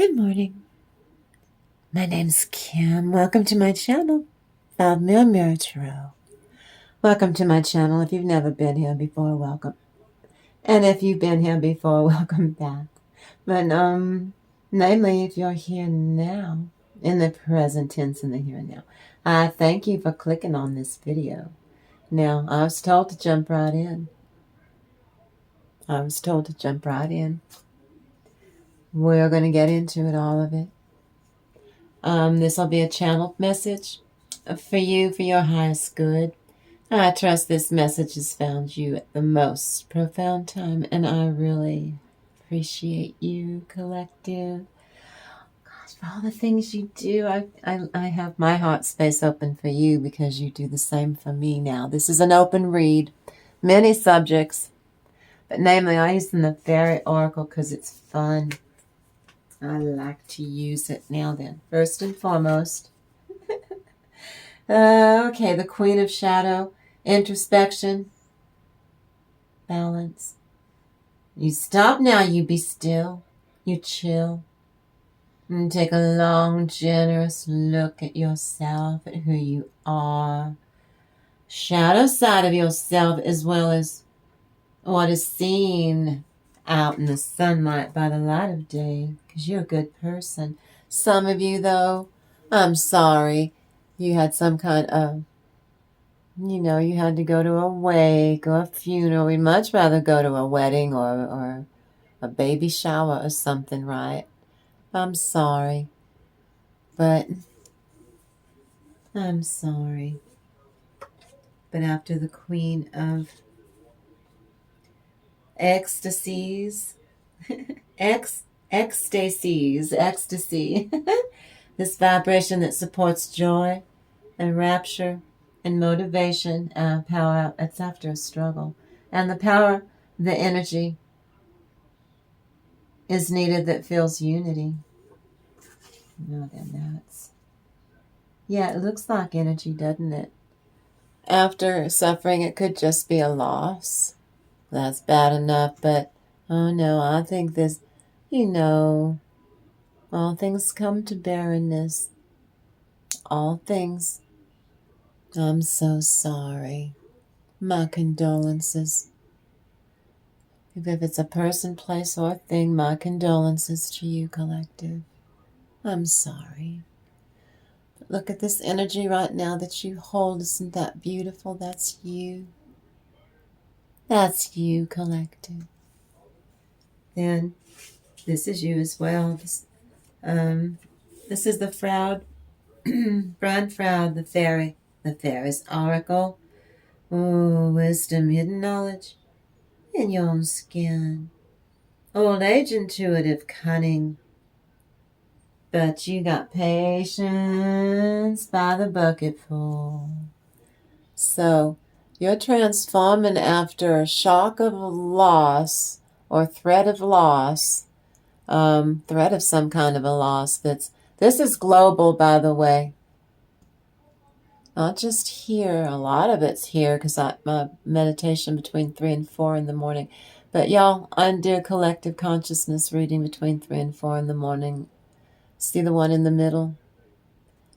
Good morning. My name's Kim. Welcome to my channel, Bob Mirror Tarot. Welcome to my channel. If you've never been here before, welcome. And if you've been here before, welcome back. But, namely, if you're here now, in the present tense, in the here and now, I thank you for clicking on this video. Now, I was told to jump right in. We're going to get into it, all of it. This will be a channeled message for you, for your highest good. I trust this message has found you at the most profound time, and I really appreciate you, collective. Gosh, for all the things you do, I have my heart space open for you because you do the same for me now. This is an open read, many subjects, but namely I use the Fairy Oracle because it's fun. I like to use it. Now then, first and foremost, okay, the Queen of Shadow, introspection, balance. You stop now, you be still, you chill, and take a long, generous look at yourself, at who you are, shadow side of yourself, as well as what is seen out in the sunlight by the light of day, because you're a good person. Some of you, though, I'm sorry, you had some kind of, you had to go to a wake or a funeral. We'd much rather go to a wedding or a baby shower or something, right? I'm sorry, but I'm sorry. But after the Queen of Ecstasies, ecstasy, this vibration that supports joy and rapture and motivation, power, it's after a struggle. And the power, the energy is needed that feels unity. No, then that's, yeah, it looks like energy, doesn't it? After suffering, it could just be a loss. That's bad enough, but oh no, I think this, all things come to barrenness. All things. I'm so sorry. My condolences. If it's a person, place, or thing, my condolences to you, collective. I'm sorry. But look at this energy right now that you hold. Isn't that beautiful? That's you. That's you, collective. Then this is you as well. This is the Froud, Brand Froud, the fairy. The fairy's oracle. Oh, wisdom, hidden knowledge in your own skin. Old age, intuitive, cunning. But you got patience by the bucketful. So you're transforming after a shock of loss or threat of loss, threat of some kind of a loss. This is global, by the way. Not just here. A lot of it's here because my meditation between 3 and 4 in the morning. But y'all, I do a collective consciousness reading between 3 and 4 in the morning. See the one in the middle?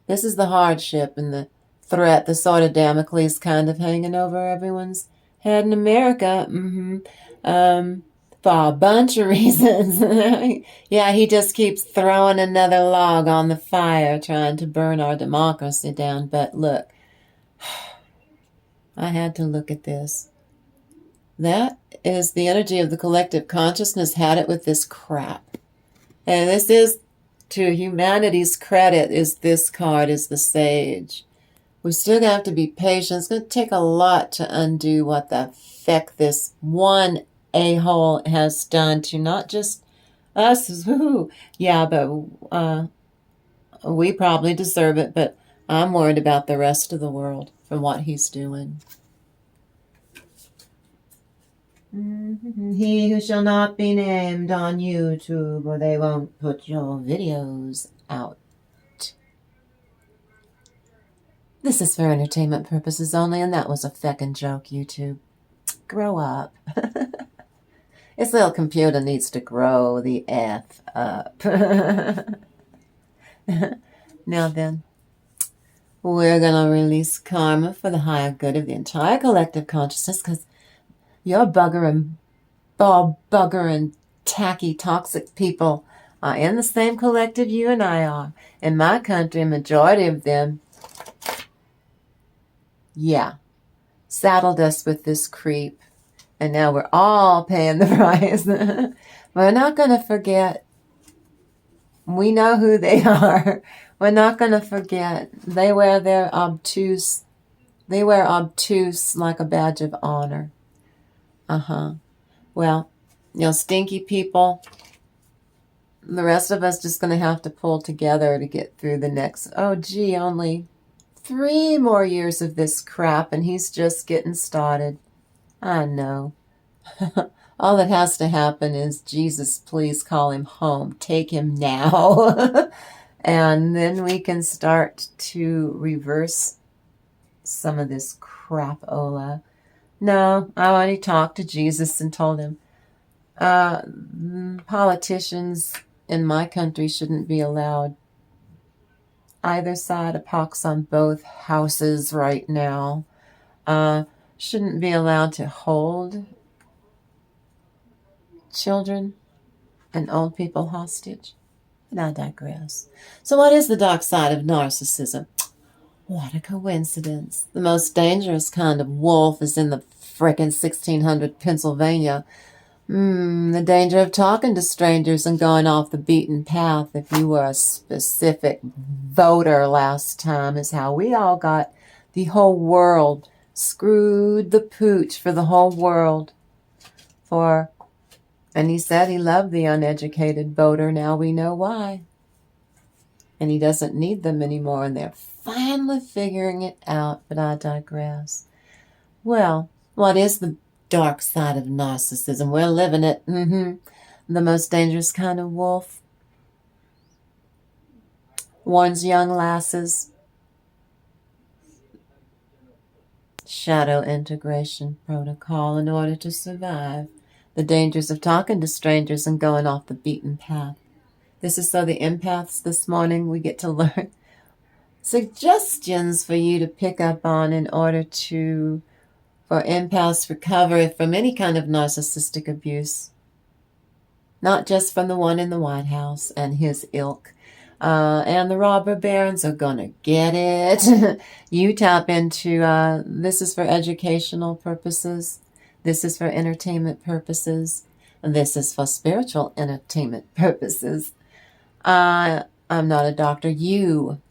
This is the hardship and the threat, the sword of Damocles kind of hanging over everyone's head in America. For a bunch of reasons. Yeah, he just keeps throwing another log on the fire, trying to burn our democracy down. But look, I had to look at this. That is the energy of the collective consciousness had it with this crap. And this is, to humanity's credit, is this card is the Sage. We still have to be patient. It's going to take a lot to undo what the heck this one a-hole has done to not just us. Yeah, but we probably deserve it, but I'm worried about the rest of the world from what he's doing. He who shall not be named on YouTube, or they won't put your videos out. This is for entertainment purposes only, and that was a feckin' joke, YouTube. Grow up. This little computer needs to grow the F up. Now then, we're going to release karma for the higher good of the entire collective consciousness, because your bugger and tacky, toxic people are in the same collective you and I are. In my country, a majority of them, saddled us with this creep. And now we're all paying the price. We're not going to forget. We know who they are. We're not going to forget. They wear obtuse like a badge of honor. Well, stinky people, the rest of us just going to have to pull together to get through the next, only 3 more years of this crap, and he's just getting started. I know. All that has to happen is, Jesus, please call him home. Take him now. And then we can start to reverse some of this crapola. No, I already talked to Jesus and told him, politicians in my country shouldn't be allowed either side, a pox on both houses right now, shouldn't be allowed to hold children and old people hostage. And I digress. So what is the dark side of narcissism? What a coincidence. The most dangerous kind of wolf is in the frickin' 1600 Pennsylvania. The danger of talking to strangers and going off the beaten path if you were a specific voter last time is how we all got the whole world screwed the pooch for the whole world. And he said he loved the uneducated voter. Now we know why. And he doesn't need them anymore, and they're finally figuring it out, but I digress. Well, what is the dark side of narcissism? We're living it. The most dangerous kind of wolf. Warns young lasses. Shadow integration protocol in order to survive. The dangers of talking to strangers and going off the beaten path. This is so the empaths this morning, we get to learn suggestions for you to pick up on in order for empaths recover from any kind of narcissistic abuse. Not just from the one in the White House and his ilk. And the robber barons are going to get it. You tap into, this is for educational purposes. This is for entertainment purposes. This is for spiritual entertainment purposes. I'm not a doctor. You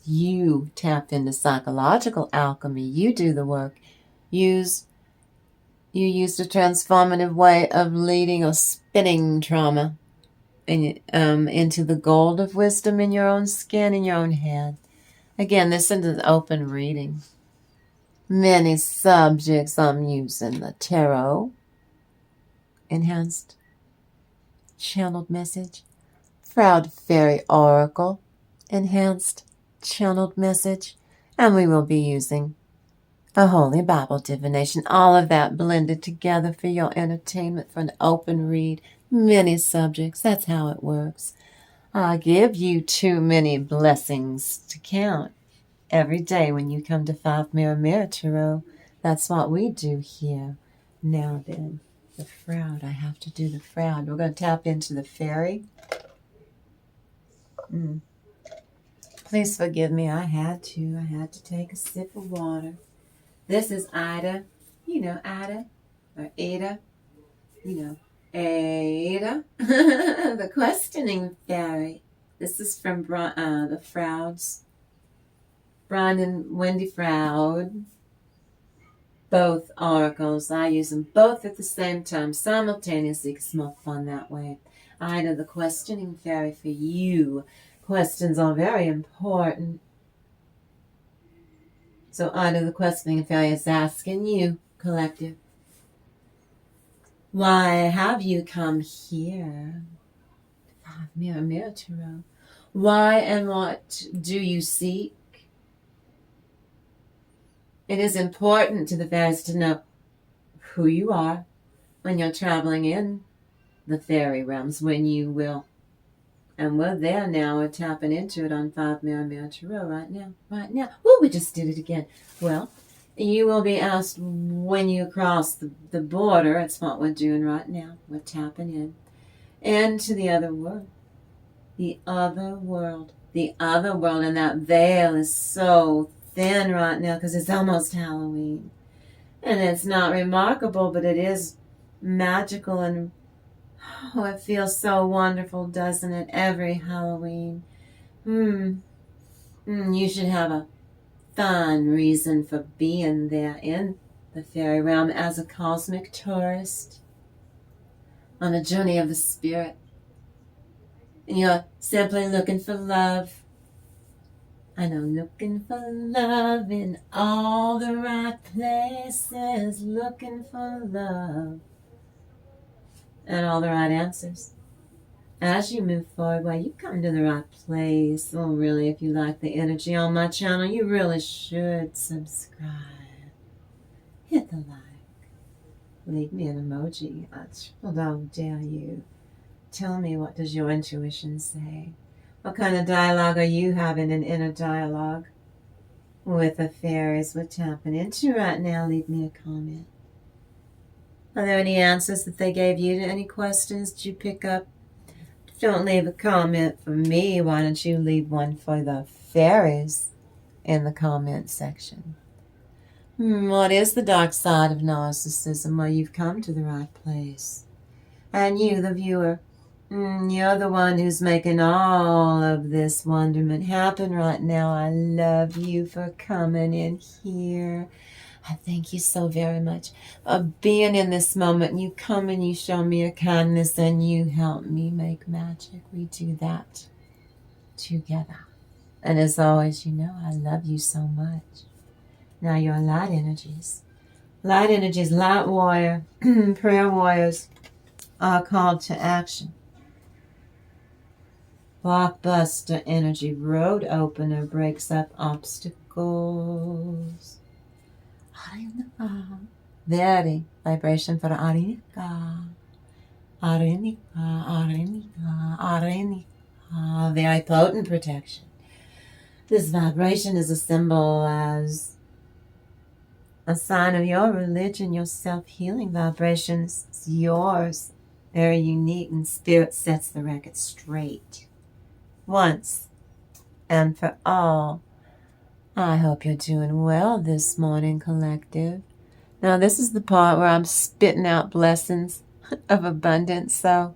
tap into psychological alchemy. You do the work. You used a transformative way of leading or spinning trauma into the gold of wisdom in your own skin, in your own head. Again, this is an open reading. Many subjects I'm using: the tarot, enhanced channeled message, Proud Fairy Oracle, enhanced channeled message, and we will be using a Holy Bible divination. All of that blended together for your entertainment, for an open read. Many subjects. That's how it works. I give you too many blessings to count every day when you come to 5 Mirror Tarot. That's what we do here. Now then, the Fraud. I have to do the Fraud. We're going to tap into the Fairy. Please forgive me. I had to take a sip of water. This is Ida. You know Ida. Or Ada. You know Ada. The Questioning Fairy. This is from the Frauds. Brian and Wendy Froud. Both oracles. I use them both at the same time, simultaneously. It's more fun that way. Ida, the Questioning Fairy for you. Questions are very important. So Ida, the Questioning Fairy, is asking you, collective, why have you come here? Mirror Tarot. Why and what do you seek? It is important to the fairies to know who you are when you're traveling in the fairy realms when you will. And we're there now. We're tapping into it on 5 Mirror Tarot right now. Right now. Oh, we just did it again. Well, you will be asked when you cross the border. It's what we're doing right now. We're tapping in. Into the other world. The other world. The other world. And that veil is so thin right now because it's almost Halloween. And it's not remarkable, but it is magical, and oh, it feels so wonderful, doesn't it? Every Halloween. You should have a fun reason for being there in the fairy realm as a cosmic tourist on a journey of the spirit. And you're simply looking for love. I know, looking for love in all the right places, looking for love and all the right answers. As you move forward, well, you come to the right place. Oh, really, if you like the energy on my channel, you really should subscribe. Hit the like. Leave me an emoji. I triple dog dare you. Tell me, what does your intuition say? What kind of dialogue are you having, an inner dialogue with the fairies we're tapping into right now? Leave me a comment. Are there any answers that they gave you to any questions? Did you pick up? Don't leave a comment for me. Why don't you leave one for the fairies in the comment section? What is the dark side of narcissism? Well, you've come to the right place. And you, the viewer, you're the one who's making all of this wonderment happen right now. I love you for coming in here. I thank you so very much for being in this moment. You come and you show me a kindness and you help me make magic. We do that together. And as always, you know, I love you so much. Now your light energies, light warrior, prayer warriors are called to action. Blockbuster energy, road opener, breaks up obstacles. Very vibration for Arenica. Very potent protection. This vibration is a symbol as a sign of your religion, your self-healing vibrations. It's yours. Very unique, and Spirit sets the record straight. Once and for all. I hope you're doing well this morning, collective. Now, this is the part where I'm spitting out blessings of abundance. So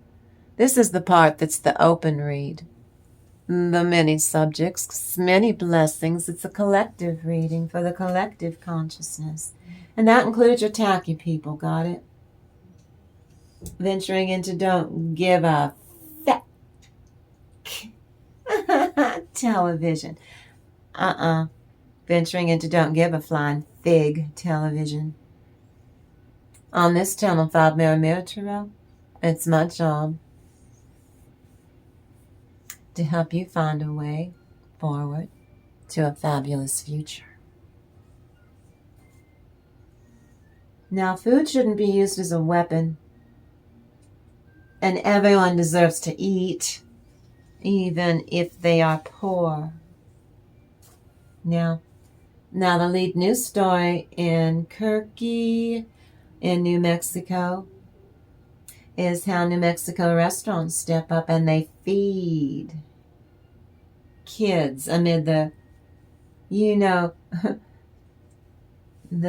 this is the part that's the open read. The many subjects, many blessings. It's a collective reading for the collective consciousness. And that includes your tacky people, got it? Venturing into don't give a fuck television. Venturing into don't give a flying fig television. On this channel, 5 Mirror Tarot, it's my job to help you find a way forward to a fabulous future. Now, food shouldn't be used as a weapon, and everyone deserves to eat, even if they are poor. Now the lead news story in Kirky, in New Mexico, is how New Mexico restaurants step up and they feed kids amid the, the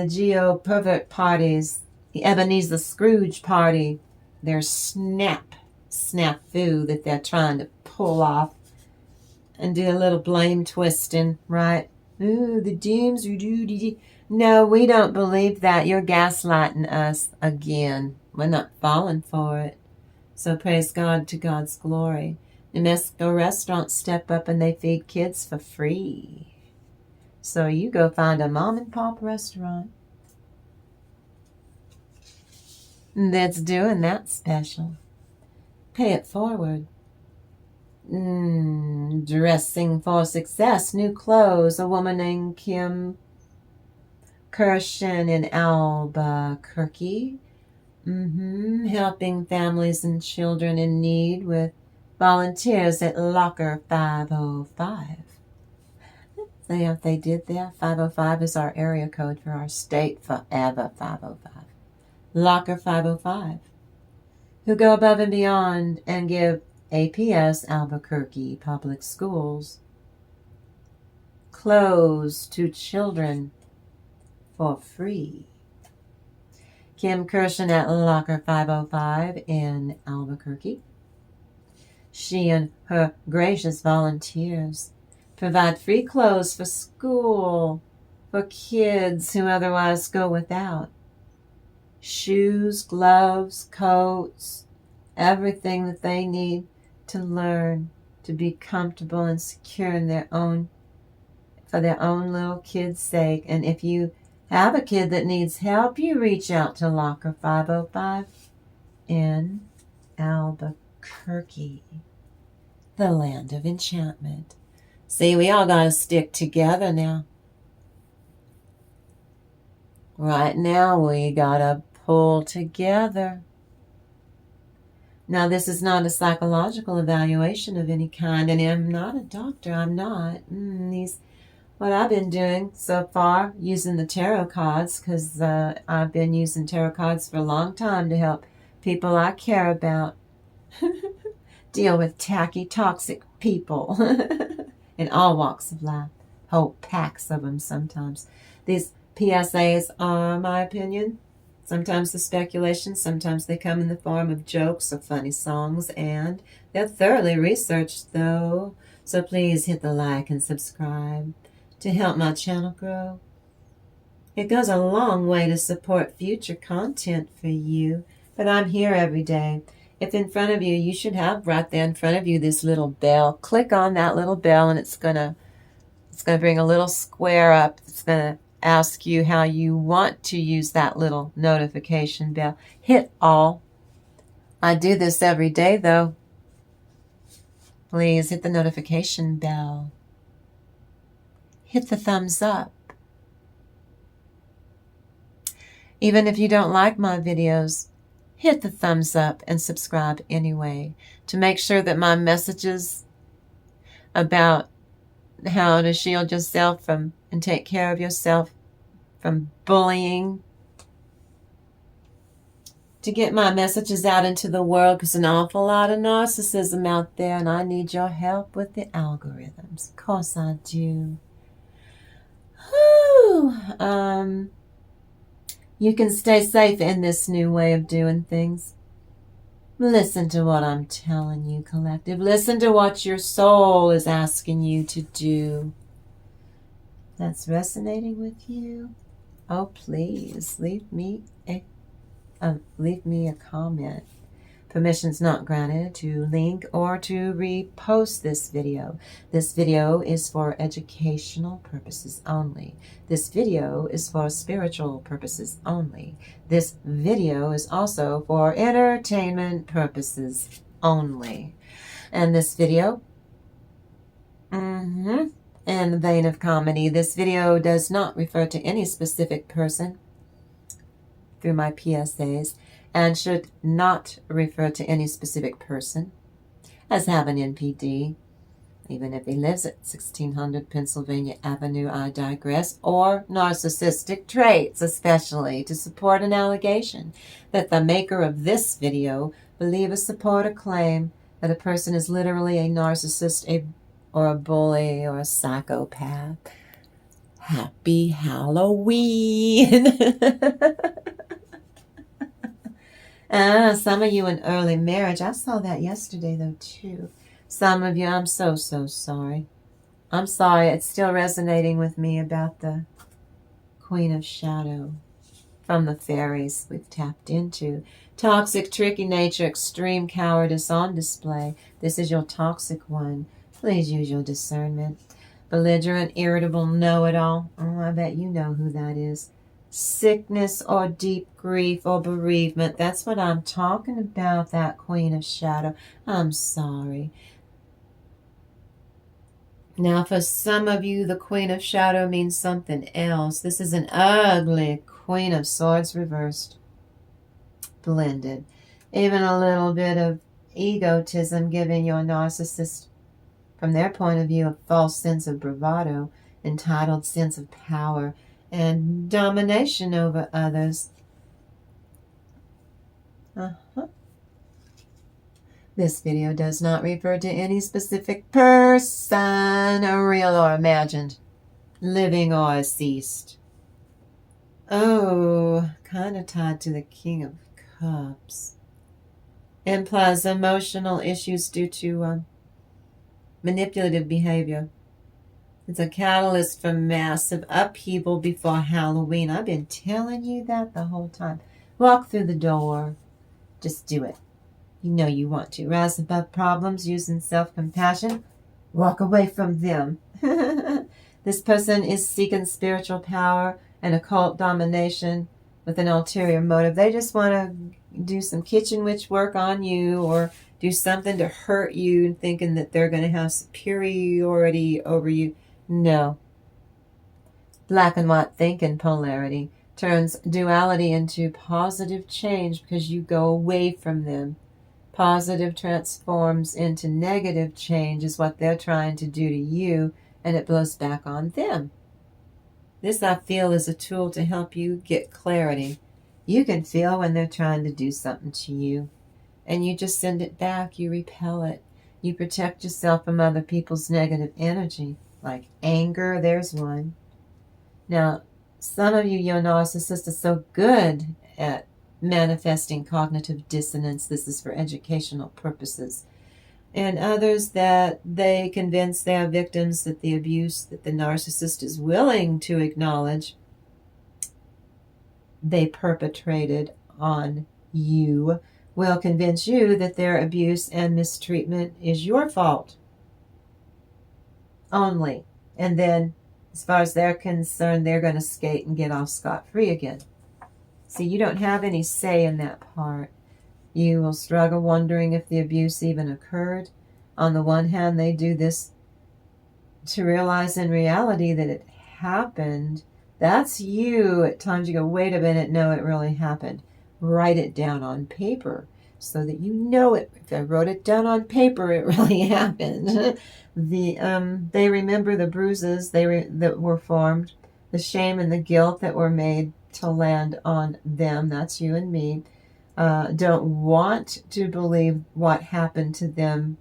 geo-pervert parties, the Ebenezer Scrooge party, their snafu that they're trying to pull off and do a little blame twisting, right? Ooh, the Dems, no, we don't believe that. You're gaslighting us again. We're not falling for it. So praise God, to God's glory. New Mexico restaurants step up and they feed kids for free. So you go find a mom and pop restaurant that's doing that special. Pay it forward. Dressing for success, new clothes. A woman named Kim Kirshen in Albuquerque Helping families and children in need with volunteers at Locker 505. See what they did there? 505 is our area code for our state forever. 505. Locker 505. Who go above and beyond and give APS Albuquerque Public Schools clothes to children for free. Kim Kirshen at Locker 505 in Albuquerque. She and her gracious volunteers provide free clothes for school for kids who otherwise go without. Shoes, gloves, coats, everything that they need to learn to be comfortable and secure in for their own little kid's sake. And if you have a kid that needs help, you reach out to Locker 505 in Albuquerque, the land of enchantment. See, we all got to stick together now. Right now, we got to pull together. Now, this is not a psychological evaluation of any kind, and I'm not a doctor. I'm not. What I've been doing so far, using the tarot cards, because I've been using tarot cards for a long time to help people I care about deal with tacky, toxic people in all walks of life. Whole packs of them sometimes. These PSAs are my opinion. Sometimes the speculation, sometimes they come in the form of jokes or funny songs, and they're thoroughly researched though. So please hit the like and subscribe to help my channel grow. It goes a long way to support future content for you, but I'm here every day. If in front of you, you should have right there in front of you this little bell. Click on that little bell and it's gonna bring a little square up. It's gonna ask you how you want to use that little notification bell. Hit all. I do this every day though. Please hit the notification bell. Hit the thumbs up. Even if you don't like my videos, hit the thumbs up and subscribe anyway to make sure that my messages about how to shield yourself from and take care of yourself from bullying, to get my messages out into the world, because an awful lot of narcissism out there and I need your help with the algorithms. Of course I do. You can stay safe in this new way of doing things. Listen to what I'm telling you, collective. Listen to what your soul is asking you to do. That's resonating with you. Oh, please leave me a comment. Permission's not granted to link or to repost this video. This video is for educational purposes only. This video is for spiritual purposes only. This video is also for entertainment purposes only. And this video, in the vein of comedy, this video does not refer to any specific person through my PSAs, and should not refer to any specific person as having NPD, even if he lives at 1600 Pennsylvania Avenue, I digress, or narcissistic traits, especially to support an allegation that the maker of this video believe or support a claim that a person is literally a narcissist, or a bully, or a psychopath. Happy Halloween! Some of you in early marriage. I saw that yesterday, though, too. Some of you, I'm so sorry. I'm sorry. It's still resonating with me about the Queen of Shadow from the fairies we've tapped into. Toxic, tricky nature, extreme cowardice on display. This is your toxic one. Please use your discernment. Belligerent, irritable, know-it-all. Oh, I bet you know who that is. Sickness or deep grief or bereavement. That's what I'm talking about, that Queen of Shadow. I'm sorry. Now, for some of you, the Queen of Shadow means something else. This is an ugly Queen of Swords reversed. blended. Even a little bit of egotism, giving your narcissist, from their point of view, a false sense of bravado, entitled sense of power, and domination over others. This video does not refer to any specific person, real or imagined, living or deceased. Oh, kind of tied to the King of Cups. Implies emotional issues due to manipulative behavior. It's a catalyst for massive upheaval before Halloween. I've been telling you that the whole time. Walk through the door. Just do it. You know you want to. Rise above problems using self-compassion. Walk away from them. This person is seeking spiritual power and occult domination with an ulterior motive. They just want to do some kitchen witch work on you or do something to hurt you, thinking that they're going to have superiority over you. No. Black and white thinking polarity turns duality into positive change because you go away from them. Positive transforms into negative change is what they're trying to do to you, and it blows back on them. This, I feel, is a tool to help you get clarity. You can feel when they're trying to do something to you, and you just send it back. You repel it. You protect yourself from other people's negative energy, like anger. There's one. Now, some of you, your narcissist, is so good at manifesting cognitive dissonance. This is for educational purposes. And others that they convince their victims that the abuse that the narcissist is willing to acknowledge they perpetrated on you will convince you that their abuse and mistreatment is your fault only. And then, as far as they're concerned, they're going to skate and get off scot-free again. See, you don't have any say in that part. You will struggle wondering if the abuse even occurred. On the one hand, they do this to realize in reality that it happened. That's you. At times you go, wait a minute, no, it really happened. Write it down on paper so that you know it. If I wrote it down on paper, it really happened. They remember the bruises that were formed, the shame and the guilt that were made to land on them. That's you and me. Don't want to believe what happened to them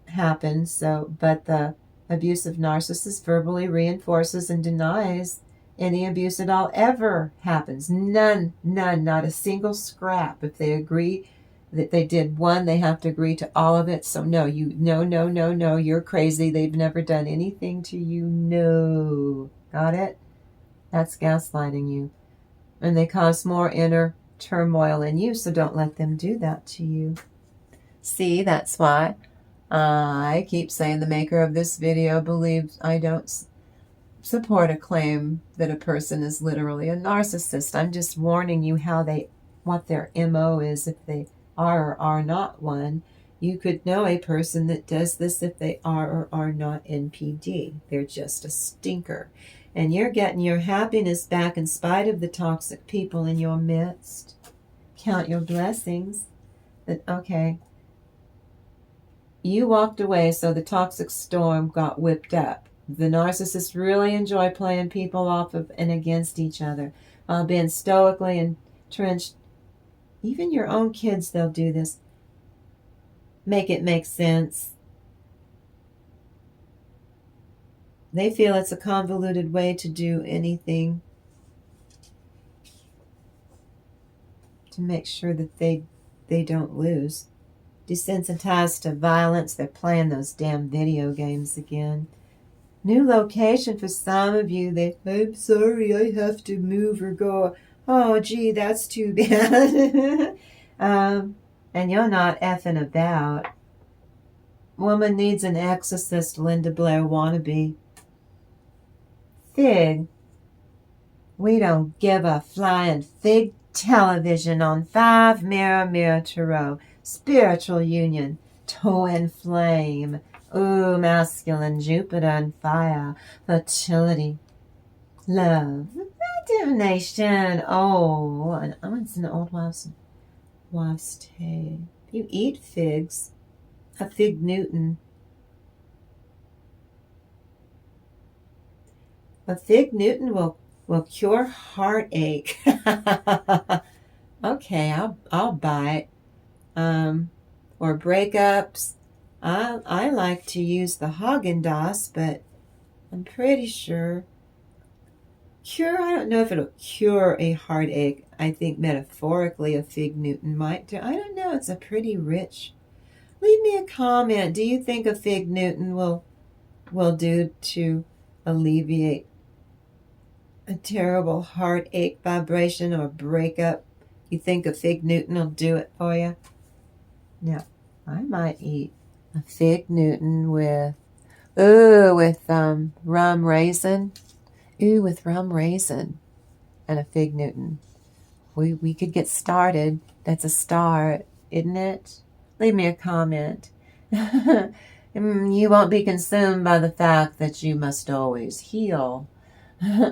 happened. But the abusive narcissist verbally reinforces and denies any abuse at all ever happens. None, not a single scrap. If they agree that they did one, they have to agree to all of it. So no, you're crazy. They've never done anything to you. No. Got it? That's gaslighting you. And they cause more inner turmoil in you, so don't let them do that to you. See, that's why I keep saying the maker of this video believes I don't support a claim that a person is literally a narcissist. I'm just warning you what their MO is if they are or are not one. You could know a person that does this if they are or are not NPD. They're just a stinker. And you're getting your happiness back in spite of the toxic people in your midst. Count your blessings. Okay. You walked away, so the toxic storm got whipped up. The narcissists really enjoy playing people off of and against each other, while being stoically entrenched. Even your own kids, they'll do this. Make it make sense. They feel it's a convoluted way to do anything to make sure that they don't lose. Desensitized to violence, they're playing those damn video games again. New location for some of you. I'm sorry, I have to move or go. Oh, gee, that's too bad. And you're not effing about. Woman needs an exorcist, Linda Blair wannabe. Fig. We don't give a flying fig. Television on 5 Mirror Tarot. Spiritual union. Twin flame. Ooh, masculine Jupiter and fire. Fertility. Love. divination. Oh, it's an old wives' tale. You eat figs. A fig Newton. A fig Newton will cure heartache. Okay, I'll buy it. Or breakups. I like to use the Haagen-Dazs, but I'm pretty sure cure. I don't know if it'll cure a heartache. I think metaphorically a fig Newton might do. I don't know. It's a pretty rich. Leave me a comment. Do you think a fig Newton will do to alleviate a terrible heartache vibration or breakup? You think a fig Newton will do it for you? Now, I might eat a fig Newton with rum raisin. With rum raisin and a fig Newton. We could get started. That's a start, isn't it? Leave me a comment. You won't be consumed by the fact that you must always heal.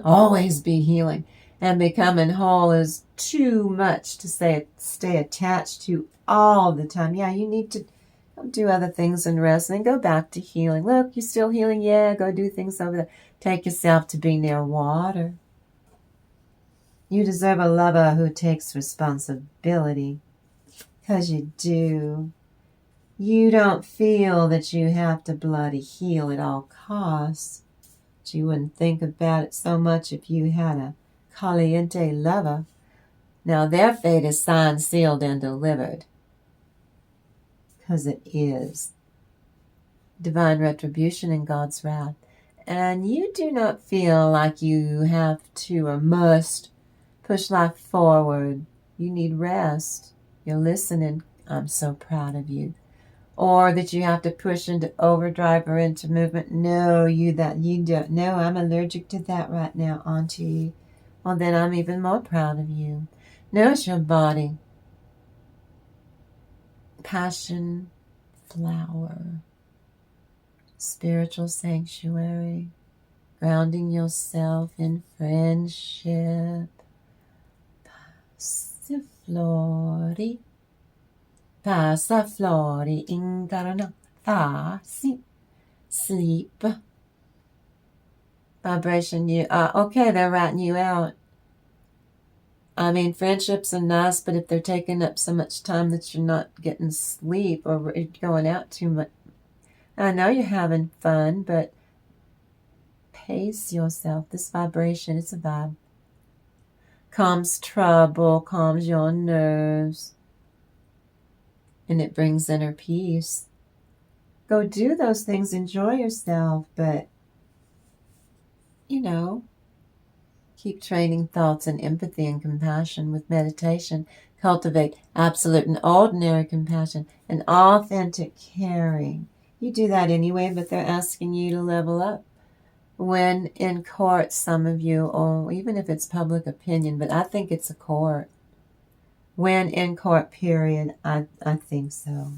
Always be healing. And becoming whole is too much to stay attached to all the time. Yeah, you need to do other things and rest and then go back to healing. Look, you're still healing. Yeah, go do things over there. Take yourself to be near water. You deserve a lover who takes responsibility. Because you do. You don't feel that you have to bloody heal at all costs. But you wouldn't think about it so much if you had a caliente lover. Now their fate is signed, sealed, and delivered. Because it is. Divine retribution and God's wrath. And you do not feel like you have to or must push life forward. You need rest. You're listening. I'm so proud of you. Or that you have to push into overdrive or into movement. No, you don't. No, I'm allergic to that right now, Auntie. Well, then I'm even more proud of you. Nourish your body. Passion flower. Spiritual sanctuary. Grounding yourself in friendship. Passiflori. Passiflori incarnati. Sleep. Vibration you okay, they're writing you out. I mean, friendships are nice, but if they're taking up so much time that you're not getting sleep or going out too much, I know you're having fun, but pace yourself. This vibration, it's a vibe. Calms trouble, calms your nerves, and it brings inner peace. Go do those things, enjoy yourself, but, keep training thoughts and empathy and compassion with meditation. Cultivate absolute and ordinary compassion and authentic caring. You do that anyway, but they're asking you to level up. When in court, some of you, or even if it's public opinion, but I think it's a court. When in court, period, I think so.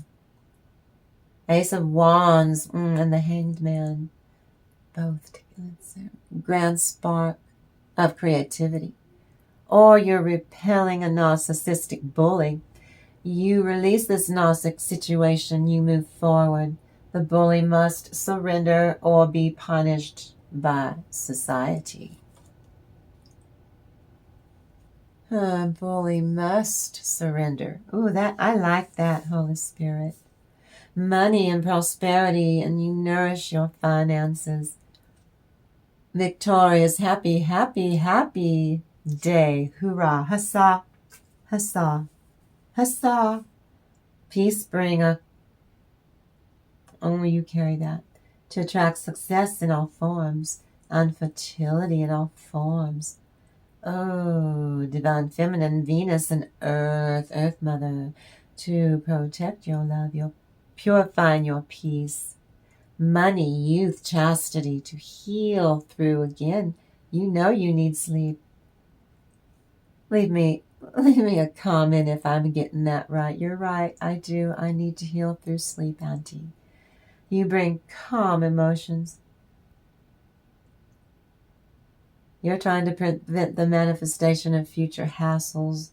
Ace of Wands and the Hanged Man, both together. Grand spark of creativity. Or you're repelling a narcissistic bully. You release this narcissistic situation, you move forward. The bully must surrender or be punished by society. Bully must surrender. Ooh, I like that, Holy Spirit. Money and prosperity, and you nourish your finances. Victorious, happy, happy, happy day. Hoorah. Huzzah. Huzzah. Huzzah. Peace bringer. Only you carry that. To attract success in all forms. And fertility in all forms. Oh, divine feminine, Venus and Earth Mother. To protect your love, your purifying your peace. Money, youth, chastity, to heal through again. You know you need sleep. Leave me a comment if I'm getting that right. You're right, I do. I need to heal through sleep, Auntie. You bring calm emotions. You're trying to prevent the manifestation of future hassles.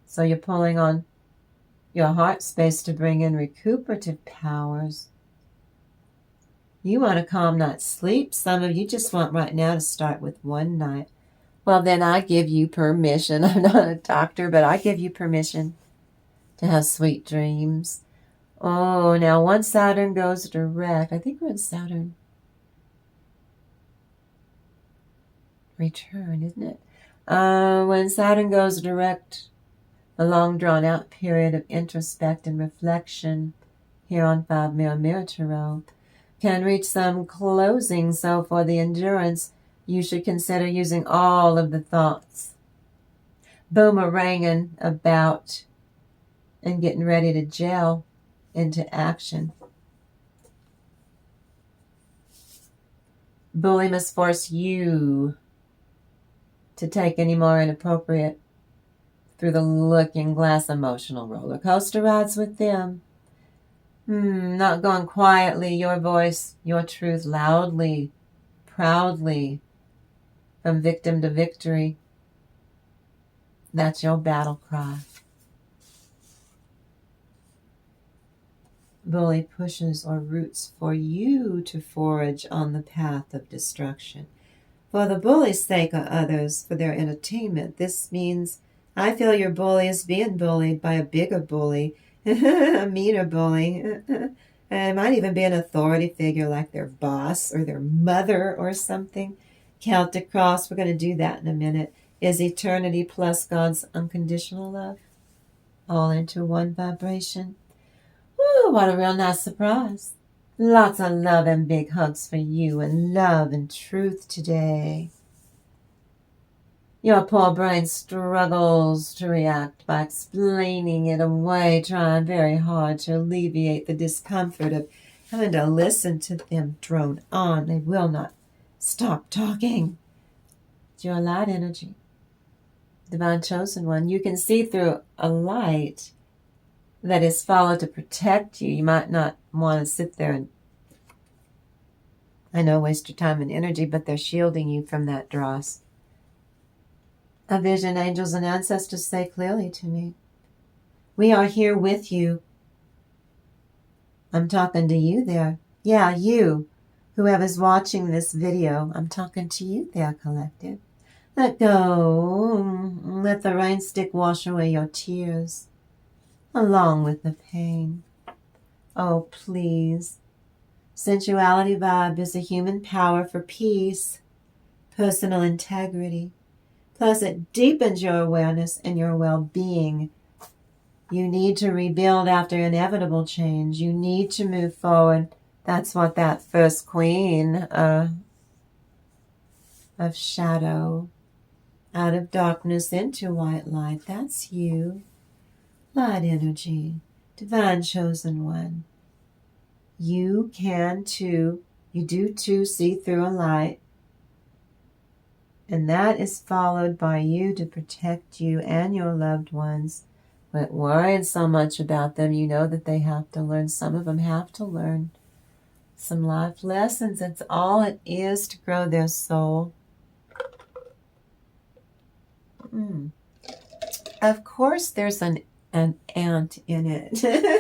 So you're pulling on your heart space to bring in recuperative powers. You want a calm night's sleep. Some of you just want right now to start with one night. Well, then I give you permission. I'm not a doctor, but I give you permission to have sweet dreams. Oh, now once Saturn goes direct, I think we're in Saturn return, isn't it? When Saturn goes direct, a long drawn out period of introspect and reflection here on 5 Mirror Tarot can reach some closing. So for the endurance, you should consider using all of the thoughts boomeranging about and getting ready to gel into action. Bully must force you to take any more inappropriate through the looking glass emotional roller coaster rides with them. Not going quietly, your voice, your truth loudly, proudly, from victim to victory. That's your battle cry. Bully pushes or roots for you to forage on the path of destruction. For the bully's sake or others, for their entertainment, this means I feel your bully is being bullied by a bigger bully, a meaner bully. It might even be an authority figure like their boss or their mother or something. Celtic cross, we're going to do that in a minute, is eternity plus God's unconditional love, all into one vibration. Woo, what a real nice surprise. Lots of love and big hugs for you, and love and truth today. Your poor brain struggles to react by explaining it away, trying very hard to alleviate the discomfort of having to listen to them drone on. They will not stop talking. It's your light energy, divine chosen one. You can see through a light that is followed to protect you. You might not want to sit there and, I know, waste your time and energy, but they're shielding you from that dross. A vision, angels, and ancestors say clearly to me, we are here with you. I'm talking to you there. Yeah, you, whoever's watching this video, I'm talking to you there, collective. Let go. Let the rain stick wash away your tears, along with the pain. Oh, please. Sensuality vibe is a human power for peace, personal integrity. Plus, it deepens your awareness and your well-being. You need to rebuild after inevitable change. You need to move forward. That's what that first queen of shadow, out of darkness into white light, that's you. Light energy, divine chosen one. You can too, you do too see through a light. And that is followed by you to protect you and your loved ones. But worrying so much about them, you know that they have to learn. Some of them have to learn some life lessons. That's all it is to grow their soul. Of course there's an ant in it. Little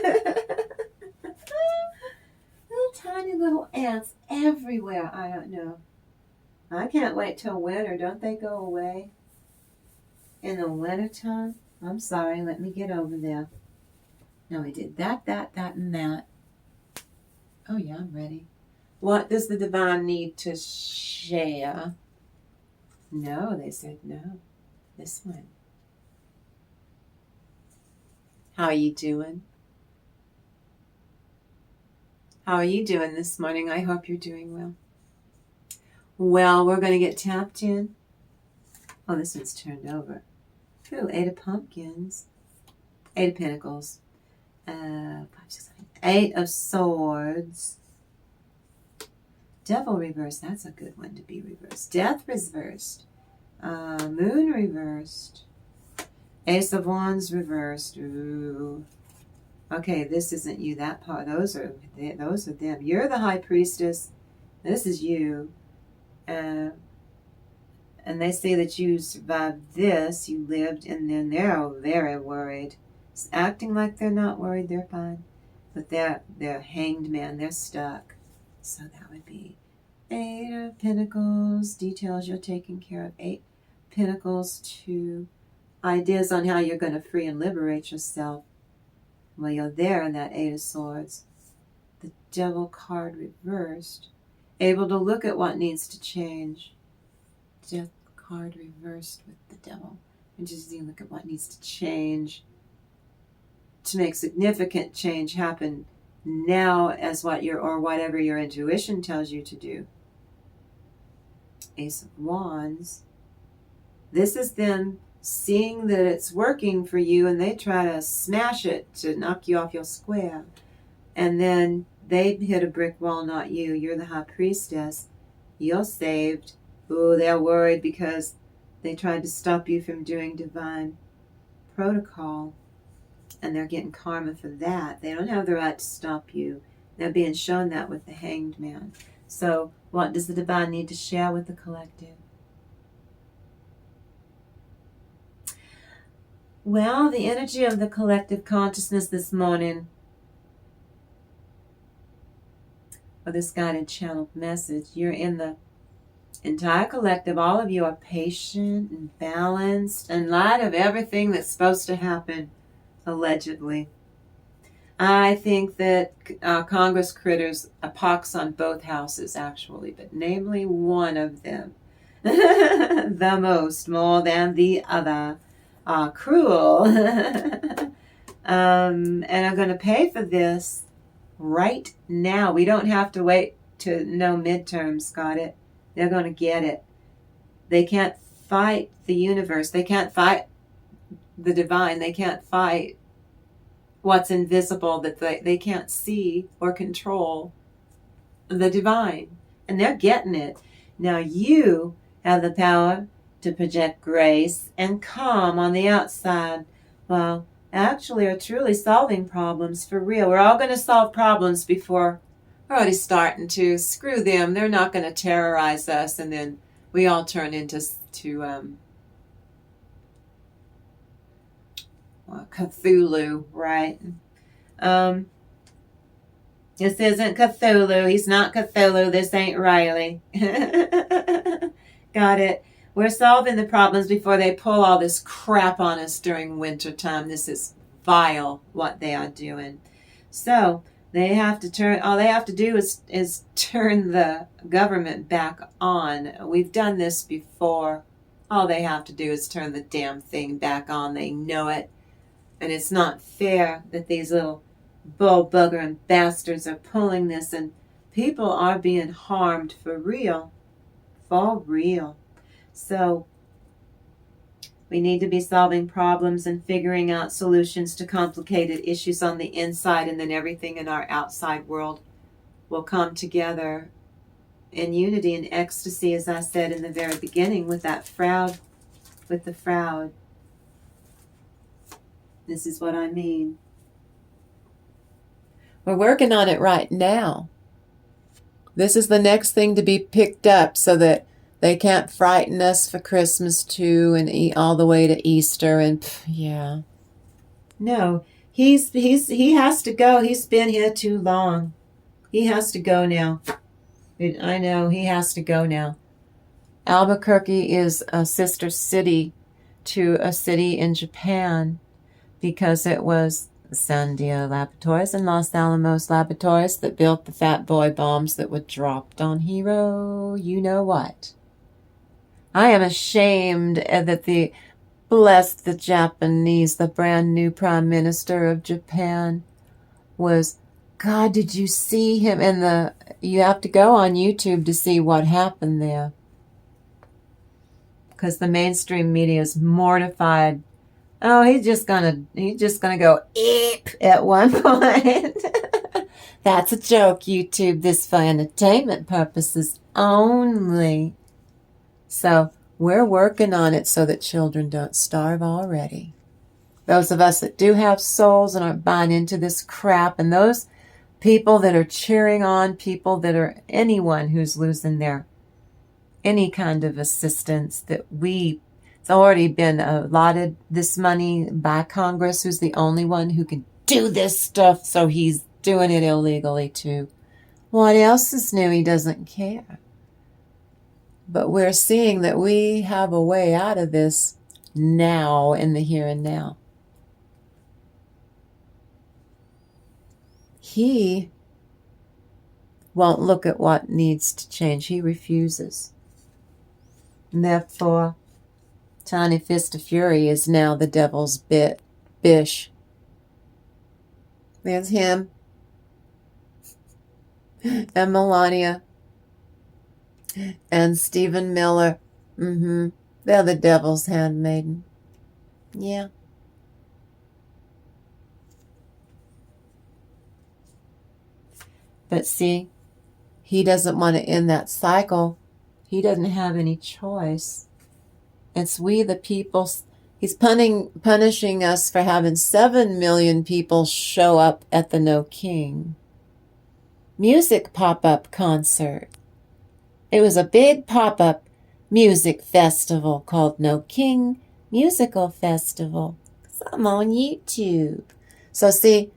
tiny little ants everywhere. I don't know. I can't wait till winter. Don't they go away in the wintertime? I'm sorry. Let me get over there. No, I did that, and that. Oh, yeah, I'm ready. What does the divine need to share? No, they said no. This one. How are you doing? How are you doing this morning? I hope you're doing well. Well, we're going to get tapped in. Oh, this one's turned over. Ooh, 8 of pumpkins. 8 of pentacles. 5, 6, 7, 8 of swords. Devil reversed. That's a good one to be reversed. Death reversed. Moon reversed. Ace of wands reversed. Ooh. Okay, this isn't you. That part. Those are them. You're the high priestess. This is you. and they see that you survived this, you lived, and then they're very worried. It's acting like they're not worried, they're fine. But they're hanged man, they're stuck. So that would be 8 of Pentacles, details you're taking care of. 8 Pentacles, 2 ideas on how you're going to free and liberate yourself. Well, you're there in that 8 of Swords. The Devil card reversed. Able to look at what needs to change. Death card reversed with the Devil. And just look at what needs to change. To make significant change happen now as whatever your intuition tells you to do. Ace of Wands. This is them seeing that it's working for you, and they try to smash it to knock you off your square. And then they hit a brick wall, not you. You're the High Priestess. You're saved. Ooh, they're worried because they tried to stop you from doing divine protocol. And they're getting karma for that. They don't have the right to stop you. They're being shown that with the Hanged Man. So what does the divine need to share with the collective? Well, the energy of the collective consciousness this morning, or this guided channeled message, you're in the entire collective. All of you are patient and balanced in light of everything that's supposed to happen. Allegedly. I think that Congress critters a pox on both houses, actually, but namely one of them, the most, more than the other, are cruel, and are going to pay for this right now. We don't have to wait to no midterms, got it? They're going to get it. They can't fight the universe. They can't fight the divine. They can't fight what's invisible, that they can't see or control the divine. And they're getting it. Now you have the power to project grace and calm on the outside. Well, actually are truly solving problems for real. We're all going to solve problems before we're already starting to. Screw them. They're not going to terrorize us, and then we all turn into Cthulhu, right? This isn't Cthulhu. He's not Cthulhu. This ain't Riley. Got it. We're solving the problems before they pull all this crap on us during winter time. This is vile what they are doing. So they have to turn. All they have to do is turn the government back on. We've done this before. All they have to do is turn the damn thing back on. They know it. And it's not fair that these little bull buggering bastards are pulling this, and people are being harmed for real. For real. So we need to be solving problems and figuring out solutions to complicated issues on the inside, and then everything in our outside world will come together in unity and ecstasy, as I said in the very beginning, with that Froud, with the Froud. This is what I mean. We're working on it right now. This is the next thing to be picked up so that they can't frighten us for Christmas too, and all the way to Easter, and yeah. No, he has to go. He's been here too long. He has to go now. I know, he has to go now. Albuquerque is a sister city to a city in Japan, because it was Sandia Laboratories and Los Alamos Laboratories that built the fat boy bombs that were dropped on Hiro. You know what? I am ashamed that the Japanese, the brand new Prime Minister of Japan, was, God, did you see him? And you have to go on YouTube to see what happened there. Because the mainstream media is mortified. Oh, he's just gonna go eep at one point. That's a joke, YouTube. This for entertainment purposes only. So we're working on it so that children don't starve already. Those of us that do have souls and aren't buying into this crap, and those people that are cheering on people that are anyone who's losing their any kind of assistance that it's already been allotted this money by Congress, who's the only one who can do this stuff, so he's doing it illegally too. What else is new? He doesn't care. But we're seeing that we have a way out of this now, in the here and now. He won't look at what needs to change. He refuses. And therefore, Tiny Fist of Fury is now the devil's bish. There's him and Melania and Stephen Miller. They're the devil's handmaiden. Yeah. But see, he doesn't want to end that cycle. He doesn't have any choice. It's we the people. He's punishing us for having 7 million people show up at the No King music pop-up concert. It was a big pop-up music festival called No King Musical Festival. I'm on YouTube. So see,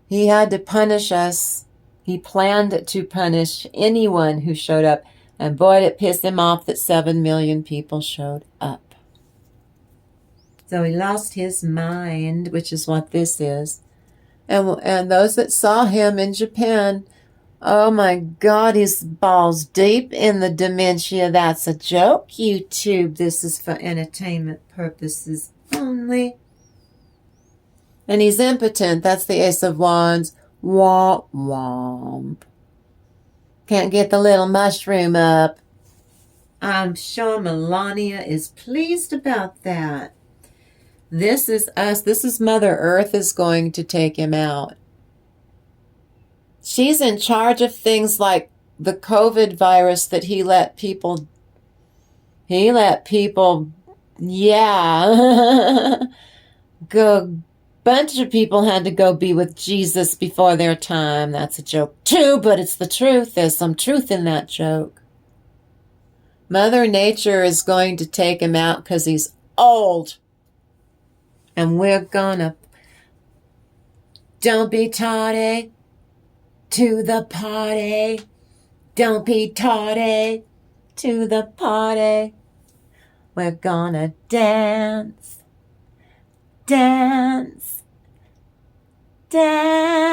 he had to punish us. He planned to punish anyone who showed up. And boy, it pissed him off that 7 million people showed up. So he lost his mind, which is what this is. And those that saw him in Japan, oh my God, he's balls deep in the dementia. That's a joke, YouTube. This is for entertainment purposes only. And he's impotent. That's the Ace of Wands. Womp womp. Can't get the little mushroom up. I'm sure Melania is pleased about that. This is us. This is Mother Earth is going to take him out. She's in charge of things like the COVID virus that he let people, yeah. Bunch of people had to go be with Jesus before their time. That's a joke too, but it's the truth. There's some truth in that joke. Mother Nature is going to take him out because he's old. And we're gonna, don't be tardy to the party. Don't be tardy to the party. We're gonna dance, dance, dance.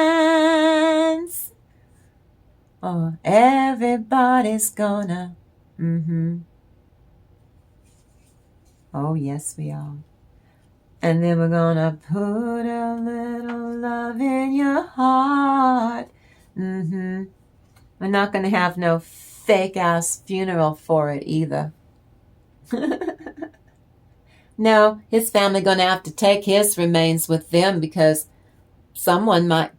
Oh, everybody's gonna, Oh, yes, we are. And then we're gonna put a little love in your heart. We're not gonna have no fake-ass funeral for it either. No, his family gonna have to take his remains with them because someone might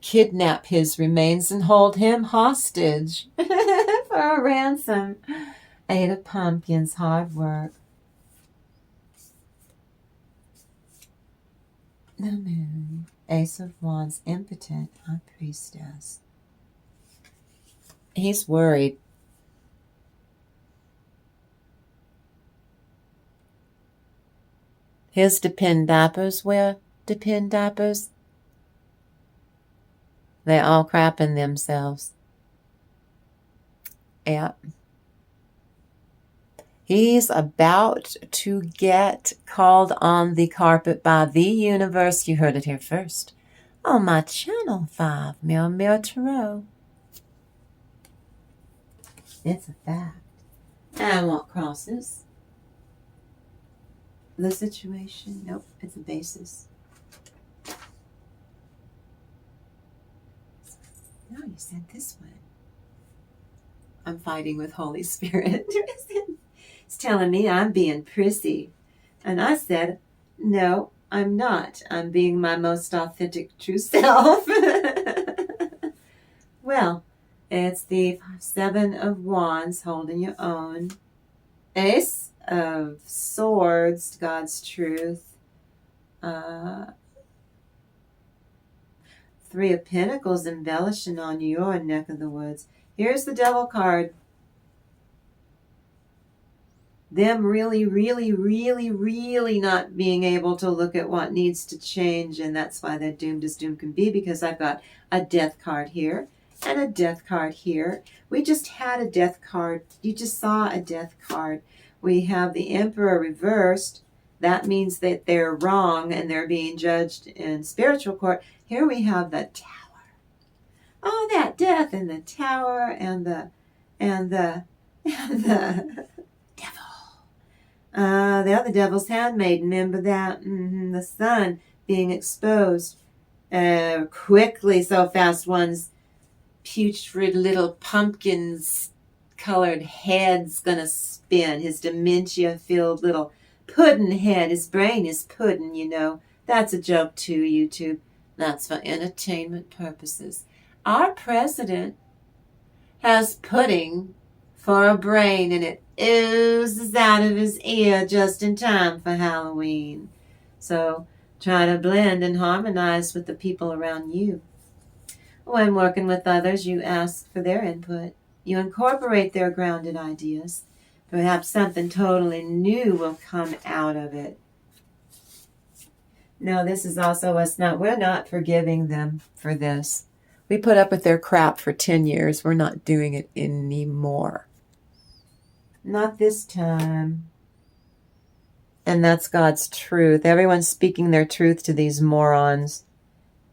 kidnap his remains and hold him hostage for a ransom. 8 of Pumpkins, hard work. The Moon, Ace of Wands, impotent, High Priestess. He's worried. His depend diapers, where depend diapers? They all crapping themselves. Yep. He's about to get called on the carpet by the universe. You heard it here first on my channel 5, Mirror Mirror Tarot. It's a fact. And what crosses the situation? Nope, it's a basis. No, you said this one. I'm fighting with Holy Spirit. It's telling me I'm being prissy. And I said, no, I'm not. I'm being my most authentic true self. Well, it's the 7 of Wands, holding your own. Ace of Swords, God's truth. 3 of Pentacles, embellishing on your neck of the woods. Here's the Devil card. them really, really, really, really not being able to look at what needs to change, and that's why they're doomed as doom can be, because I've got a death card here and a death card here. We just had a death card. You just saw a death card. We have the Emperor reversed. That means that they're wrong and they're being judged in spiritual court. Here we have the Tower. Oh, that death and the Tower and the devil. The other devil's handmaiden, remember that? The sun being exposed quickly, so fast one's putrid little pumpkins colored head's gonna spin. His dementia-filled little puddin' head. His brain is puddin', you know. That's a joke too, YouTube. That's for entertainment purposes. Our president has pudding for a brain, and it oozes out of his ear just in time for Halloween. So try to blend and harmonize with the people around you. When working with others, you ask for their input. You incorporate their grounded ideas. Perhaps something totally new will come out of it. No, this is also us not. We're not forgiving them for this. We put up with their crap for 10 years. We're not doing it anymore. Not this time. And that's God's truth. Everyone's speaking their truth to these morons.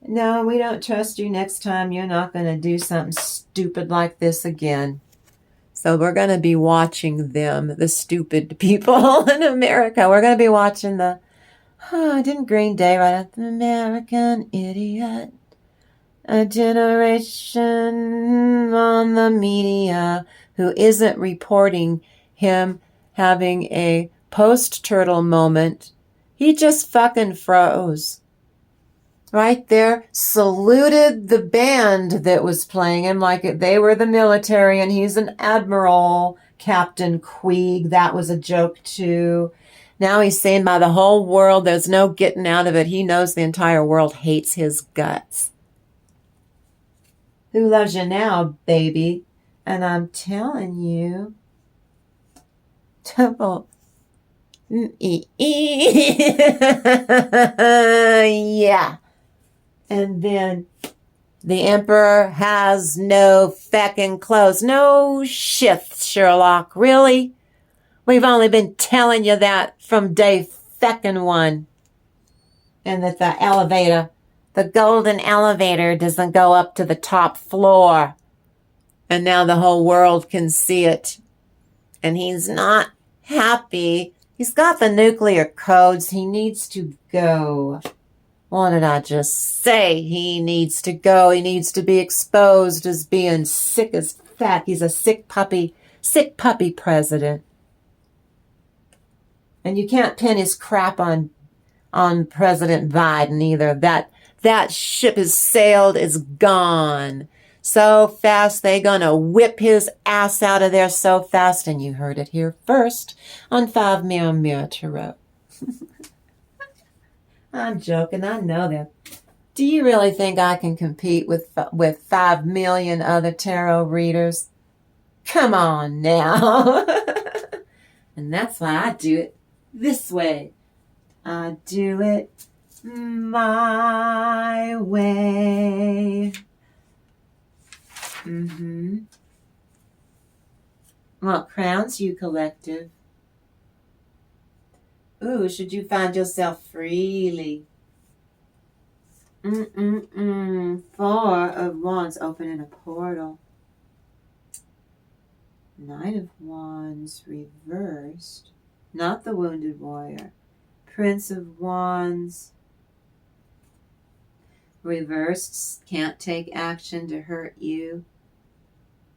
No, we don't trust you. Next time you're not going to do something stupid like this again. So we're going to be watching them, the stupid people in America. We're going to be watching didn't Green Day write out the American Idiot? A generation on the media who isn't reporting him having a post-turtle moment. He just fucking froze. Right there, saluted the band that was playing him like they were the military and he's an admiral, Captain Queeg. That was a joke too. Now he's saying by the whole world, there's no getting out of it. He knows the entire world hates his guts. Who loves you now, baby? And I'm telling you, double. Yeah. And then the Emperor has no feckin' clothes. No shit, Sherlock. Really? We've only been telling you that from day feckin' one. And that the elevator, the golden elevator, doesn't go up to the top floor. And now the whole world can see it. And he's not happy. He's got the nuclear codes. He needs to go. What did I just say? He needs to go. He needs to be exposed as being sick as fuck. He's a sick puppy president. And you can't pin his crap on President Biden either. That ship has sailed, is gone. So fast, they're gonna whip his ass out of there so fast. And you heard it here first on 5 Mirror Tarot. I'm joking. I know that. Do you really think I can compete with 5 million other tarot readers? Come on now. And that's why I do it this way. I do it my way. What crowns you, collective? Ooh, should you find yourself freely? 4 of Wands, opening a portal. Knight of Wands, reversed. Not the wounded warrior. Prince of Wands, reversed. Can't take action to hurt you.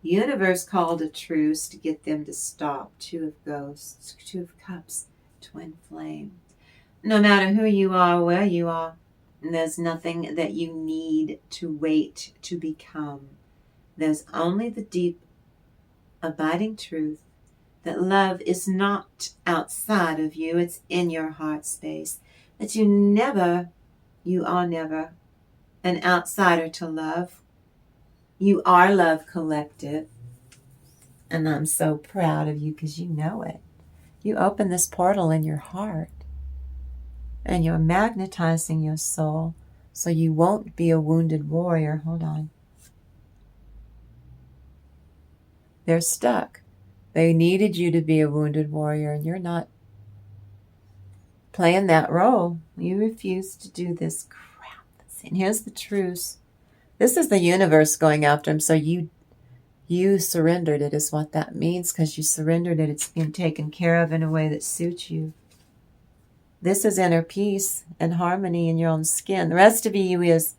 Universe called a truce to get them to stop. 2 of Ghosts. 2 of Cups. Twin flame. No matter who you are, where you are, there's nothing that you need to wait to become. There's only the deep, abiding truth that love is not outside of you. It's in your heart space. That you are never an outsider to love. You are love collective. And I'm so proud of you because you know it. You open this portal in your heart, and you're magnetizing your soul so you won't be a wounded warrior. Hold on. They're stuck. They needed you to be a wounded warrior, and you're not playing that role. You refuse to do this crap. And here's the truth. This is the universe going after him, so you surrendered it is what that means, because you surrendered it. It's being taken care of in a way that suits you. This is inner peace and harmony in your own skin. The rest of you is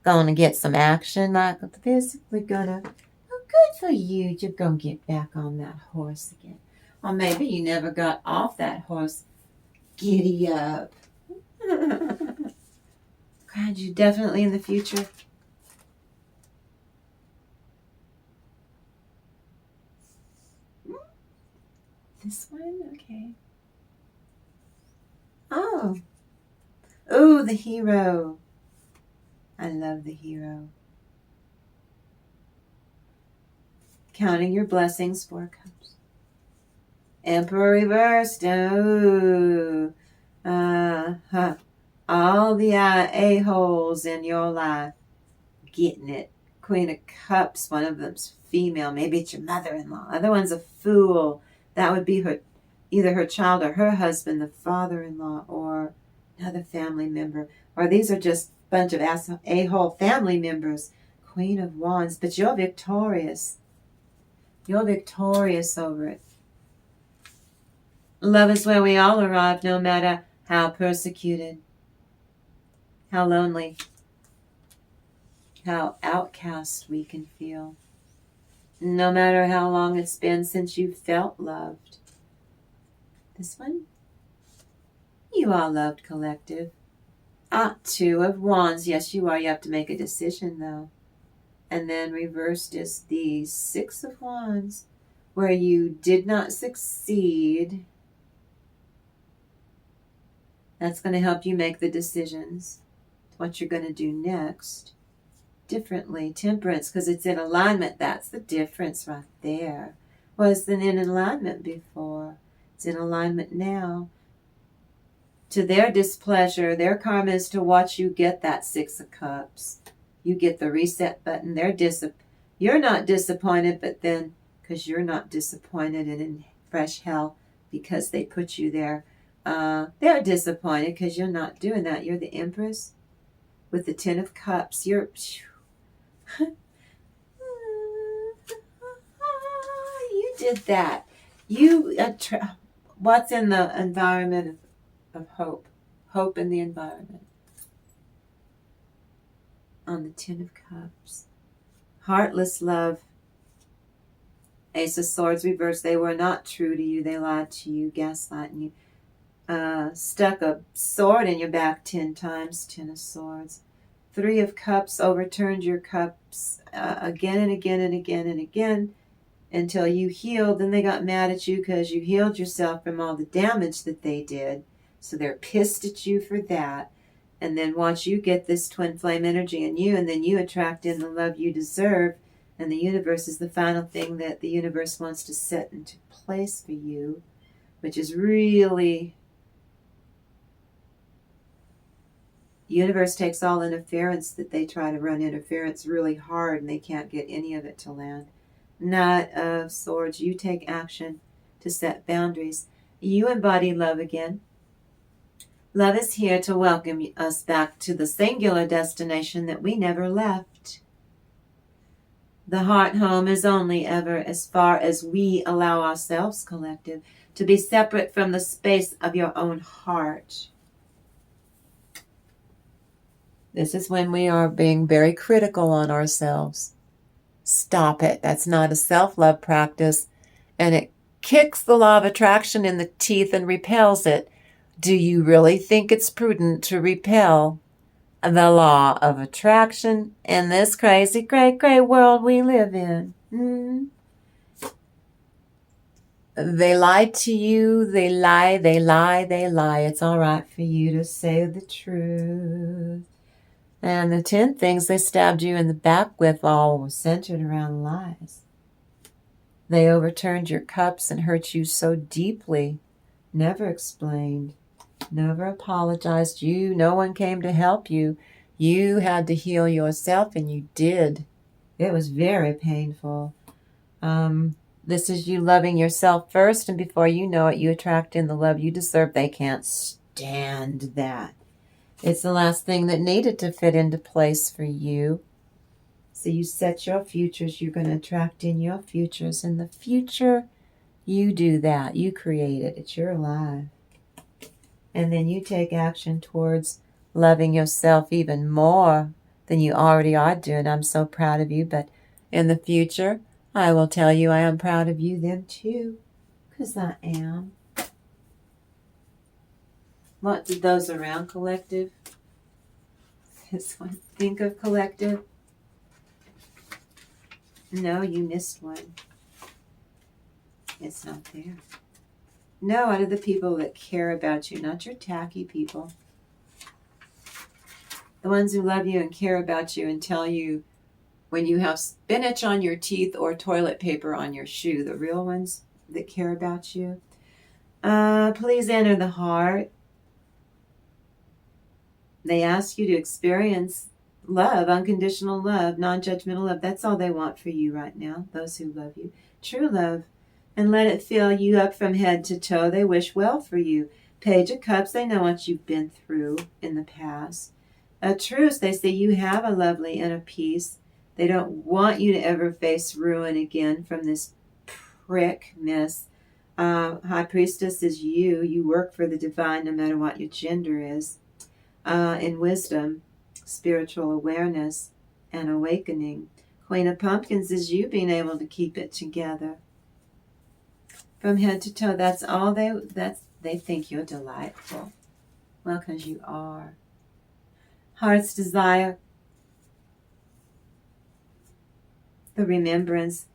going to get some action, like physically gonna, oh, good for you. You're going to get back on that horse again. Or maybe you never got off that horse. Giddy up. God, you definitely in the future. This one? Okay. Oh. Oh, the hero. I love the hero. Counting your blessings, 4 cups. Emperor reversed. Oh. All the a-holes in your life getting it. Queen of Cups, one of them's female. Maybe it's your mother-in-law. Other one's a fool. That would be her, either her child or her husband, the father-in-law, or another family member. Or these are just a bunch of a-hole family members. Queen of Wands. But you're victorious. You're victorious over it. Love is where we all arrive, no matter how persecuted, how lonely, how outcast we can feel. No matter how long it's been since you felt loved. This one? You are loved, collective. 2 of Wands. Yes, you are. You have to make a decision, though. And then reversed is the 6 of Wands, where you did not succeed. That's going to help you make the decisions. What you're going to do next. Differently. Temperance, because it's in alignment. That's the difference right there. Wasn't in alignment before. It's in alignment now. To their displeasure, their karma is to watch you get that 6 of Cups. You get the reset button. You're not disappointed, but then, because you're not disappointed and in fresh hell because they put you there, they're disappointed because you're not doing that. You're the Empress with the 10 of Cups. You're... you did that. You what's in the environment of hope? Hope in the environment. On the 10 of Cups. Heartless love. Ace of Swords reversed. They were not true to you. They lied to you, gaslighting you. Stuck a sword in your back 10 times. 10 of Swords. 3 of Cups overturned your cups again and again and again and again until you healed. Then they got mad at you because you healed yourself from all the damage that they did. So they're pissed at you for that. And then once you get this twin flame energy in you, and then you attract in the love you deserve, and the universe is the final thing that the universe wants to set into place for you, which is really... Universe takes all interference that they try to run interference really hard, and they can't get any of it to land. Knight of Swords, you take action to set boundaries. You embody love again. Love is here to welcome us back to the singular destination that we never left. The heart home is only ever as far as we allow ourselves, collective, to be separate from the space of your own heart. This is when we are being very critical on ourselves. Stop it. That's not a self-love practice. And it kicks the law of attraction in the teeth and repels it. Do you really think it's prudent to repel the law of attraction in this crazy, cray, cray world we live in? They lied to you. They lie, they lie, they lie. It's all right for you to say the truth. And the 10 things they stabbed you in the back with all were centered around lies. They overturned your cups and hurt you so deeply. Never explained. Never apologized. No one came to help you. You had to heal yourself, and you did. It was very painful. This is you loving yourself first, and before you know it, you attract in the love you deserve. They can't stand that. It's the last thing that needed to fit into place for you. So you set your futures. You're going to attract in your futures. In the future, you do that. You create it. It's your life. And then you take action towards loving yourself even more than you already are doing. I'm so proud of you. But in the future, I will tell you I am proud of you then too. Because I am. What did those around collective? This one. Think of collective. No, you missed one. It's not there. No, out of the people that care about you, not your tacky people. The ones who love you and care about you and tell you when you have spinach on your teeth or toilet paper on your shoe, the real ones that care about you. Please enter the heart. They ask you to experience love, unconditional love, non-judgmental love. That's all they want for you right now, those who love you. True love. And let it fill you up from head to toe. They wish well for you. Page of Cups, they know what you've been through in the past. A Truce, they say you have a lovely inner peace. They don't want you to ever face ruin again from this prick, miss. High Priestess is you. You work for the divine no matter what your gender is. In wisdom, spiritual awareness, and awakening. Queen of Pumpkins is you being able to keep it together. From head to toe, that's all they think you're delightful. Well, because you are. Heart's Desire. The Remembrance.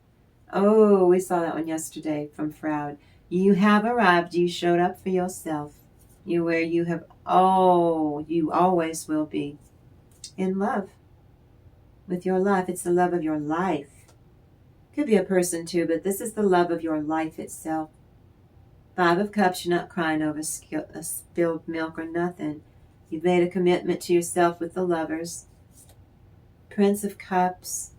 Oh, we saw that one yesterday from Froud. You have arrived. You showed up for yourself. You where you have, you always will be. In love. With your life. It's the love of your life. Could be a person too, but this is the love of your life itself. Five of Cups, you're not crying over spilled milk or nothing. You've made a commitment to yourself with the Lovers. Prince of Cups,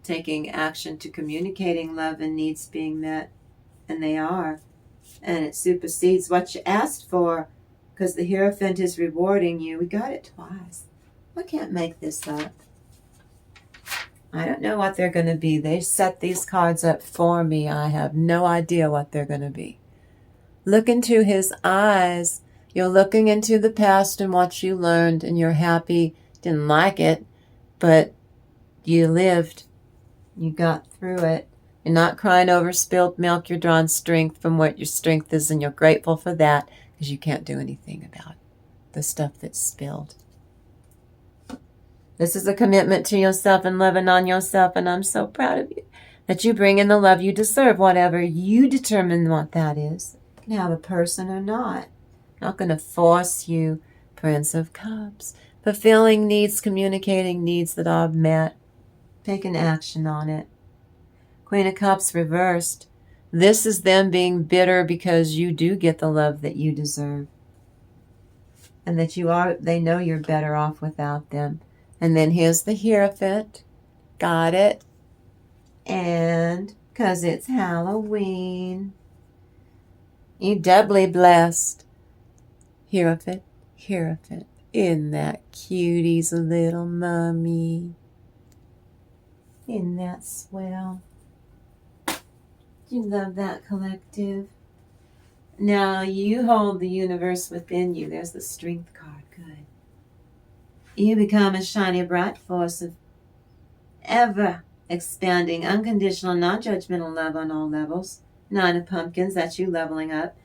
taking action to communicating love and needs being met, and they are. And it supersedes what you asked for, because the Hierophant is rewarding you. We got it twice. I can't make this up. I don't know what they're going to be. They set these cards up for me. I have no idea what they're going to be. Look into his eyes. You're looking into the past and what you learned, and you're happy. Didn't like it, but you lived. You got through it. You're not crying over spilled milk. You're drawing strength from what your strength is, and you're grateful for that because you can't do anything about the stuff that's spilled. This is a commitment to yourself and loving on yourself, and I'm so proud of you that you bring in the love you deserve, whatever you determine what that is. You can have a person or not. I'm not going to force you. Prince of Cups. Fulfilling needs, communicating needs that are met. Taking action on it. Queen of Cups reversed. This is them being bitter because you do get the love that you deserve. And that they know you're better off without them. And then here's the Hierophant. Got it. And because it's Halloween, you're doubly blessed. Hierophant, Hierophant. Isn't that cutie's a little mummy? Isn't that swell? You love that collective. Now you hold the universe within you. There's the Strength card. Good. You become a shiny, bright force of ever expanding, unconditional, non-judgmental love on all levels. Nine of Pumpkins, that's you leveling up.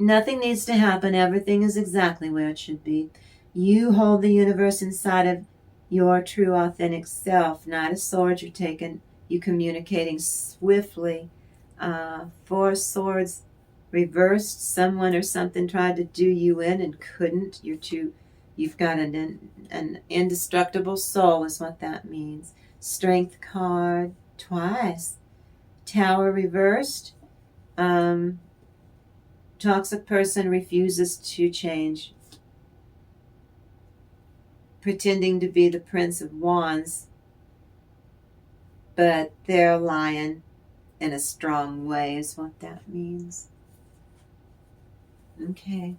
Nothing needs to happen. Everything is exactly where it should be. You hold the universe inside of your true, authentic self. Knight of Swords, you communicating swiftly. Four of Swords reversed. Someone or something tried to do you in and couldn't. You've got an indestructible soul is what that means. Strength card twice. Tower reversed. Toxic person refuses to change. Pretending to be the Prince of Wands, but they're lying in a strong way is what that means. Okay.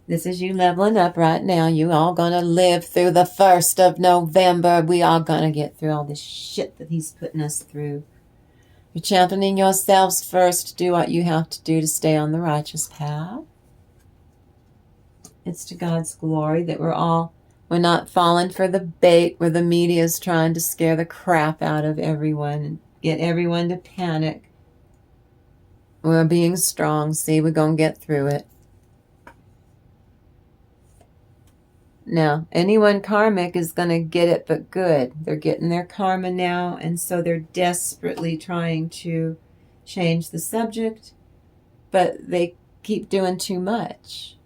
This is you leveling up right now. You all gonna live through the 1st of November. We all gonna get through all this shit that he's putting us through. You're championing yourselves first. Do what you have to do to stay on the righteous path. It's to God's glory that we're not falling for the bait where the media is trying to scare the crap out of everyone and get everyone to panic. We're being strong. See, we're going to get through it. Now, anyone karmic is going to get it, but good. They're getting their karma now, and so they're desperately trying to change the subject, but they keep doing too much.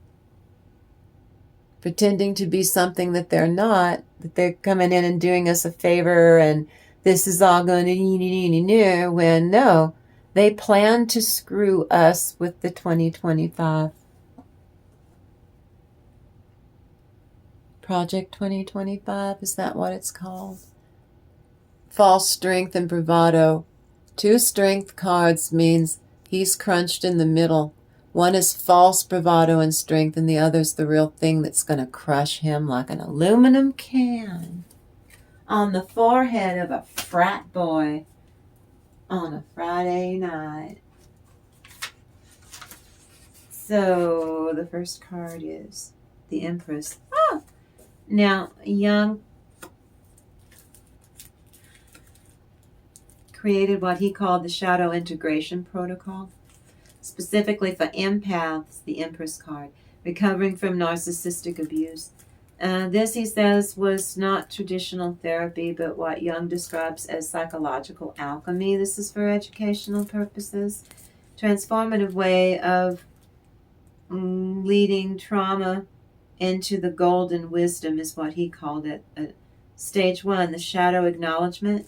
Pretending to be something that they're not, that they're coming in and doing us a favor, and this is all going to when no, they plan to screw us with the 2025. Project 2025, is that what it's called? False strength and bravado. 2 strength cards means he's crunched in the middle. One is false bravado and strength, and the other's the real thing that's going to crush him like an aluminum can on the forehead of a frat boy on a Friday night. So the first card is the Empress. Oh! Now, Jung created what he called the Shadow Integration Protocol, specifically for empaths, the Empress card, recovering from narcissistic abuse. This, he says, was not traditional therapy, but what Jung describes as psychological alchemy. This is for educational purposes. Transformative way of leading trauma into the golden wisdom is what he called it. Stage 1, the shadow acknowledgement.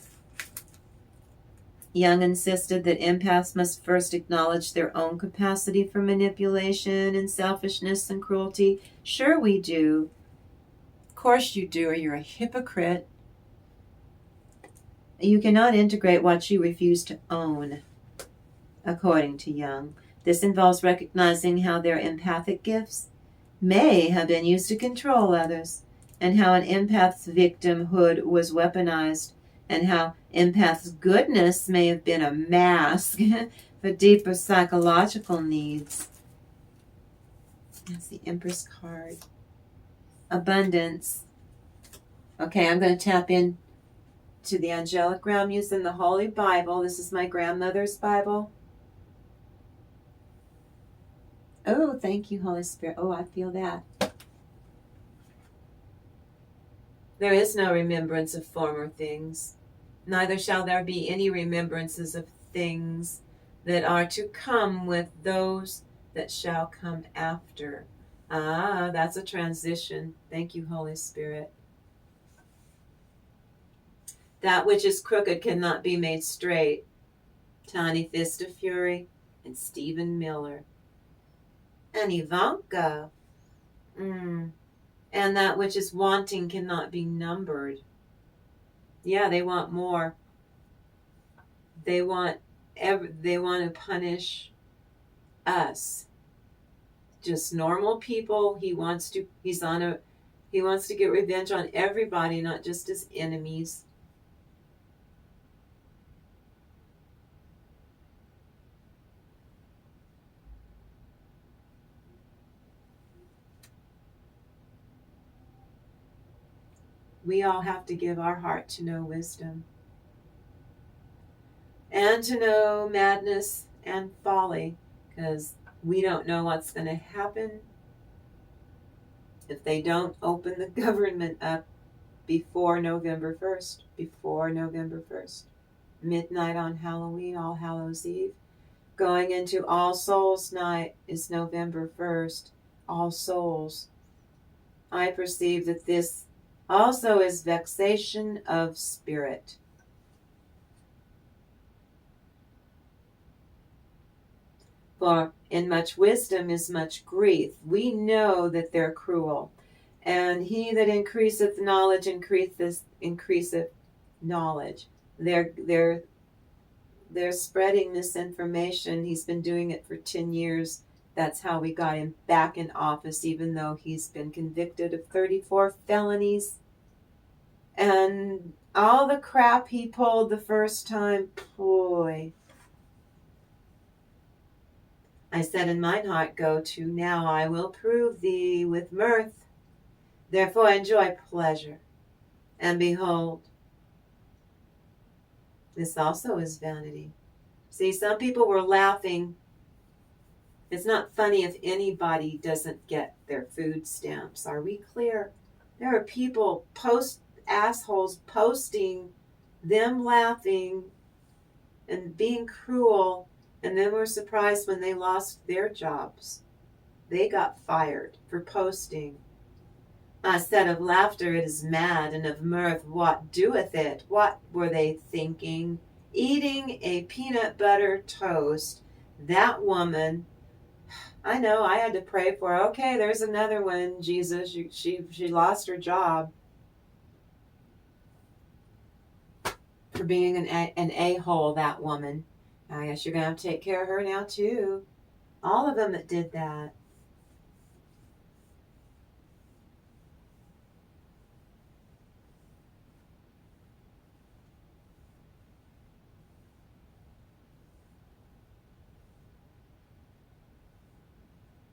Jung insisted that empaths must first acknowledge their own capacity for manipulation and selfishness and cruelty. Sure we do. Of course you do, or you're a hypocrite. You cannot integrate what you refuse to own, according to Jung. This involves recognizing how their empathic gifts may have been used to control others, and how an empath's victimhood was weaponized, and how empath's goodness may have been a mask for deeper psychological needs. That's the Empress card. Abundance. Okay, I'm going to tap in to the angelic realm using the Holy Bible. This is my grandmother's Bible. Oh, thank you, Holy Spirit. Oh, I feel that. There is no remembrance of former things, neither shall there be any remembrances of things that are to come with those that shall come after. Ah, that's a transition. Thank you, Holy Spirit. That which is crooked cannot be made straight. Tiny Fist of Fury and Stephen Miller. And Ivanka. And that which is wanting cannot be numbered. Yeah, they want more. They want to punish us. Just normal people. He wants to get revenge on everybody, not just his enemies. We all have to give our heart to know wisdom, and to know madness and folly, because we don't know what's going to happen if they don't open the government up before November 1st. Before November 1st. Midnight on Halloween, All Hallows Eve. Going into All Souls Night is November 1st. All Souls. I perceive that this Also is vexation of spirit. For in much wisdom is much grief. We know that they're cruel. And he that increaseth knowledge increaseth knowledge. They're spreading misinformation. He's been doing it for 10 years. That's how we got him back in office, even though he's been convicted of 34 felonies. And all the crap he pulled the first time, boy. I said in mine heart, go to now, I will prove thee with mirth. Therefore enjoy pleasure. And behold, this also is vanity. See, some people were laughing. It's not funny if anybody doesn't get their food stamps. Are we clear? There are people, assholes posting them laughing and being cruel, and then we're surprised when they lost their jobs. They got fired for posting. I said of laughter it is mad, and of mirth what doeth it? What were they thinking? Eating a peanut butter toast. That woman, I know, I had to pray for her. Okay, there's another one, Jesus. She lost her job for being an a-hole, that woman. I guess you're going to have to take care of her now, too. All of them that did that.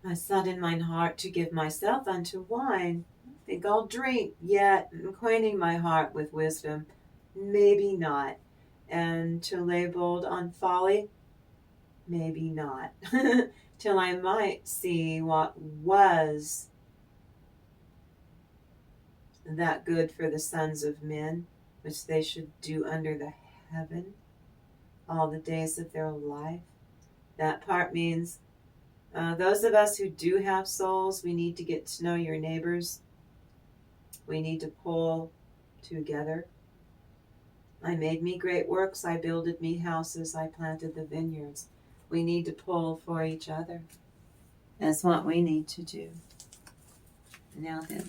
I sought in mine heart to give myself unto wine. I think I'll drink, yet acquainting my heart with wisdom. Maybe not. And to lay bold on folly? Maybe not. Till I might see what was that good for the sons of men, which they should do under the heaven all the days of their life. That part means those of us who do have souls, we need to get to know your neighbors. We need to pull together. I made me great works. I builded me houses. I planted the vineyards. We need to pull for each other. That's what we need to do. Now then,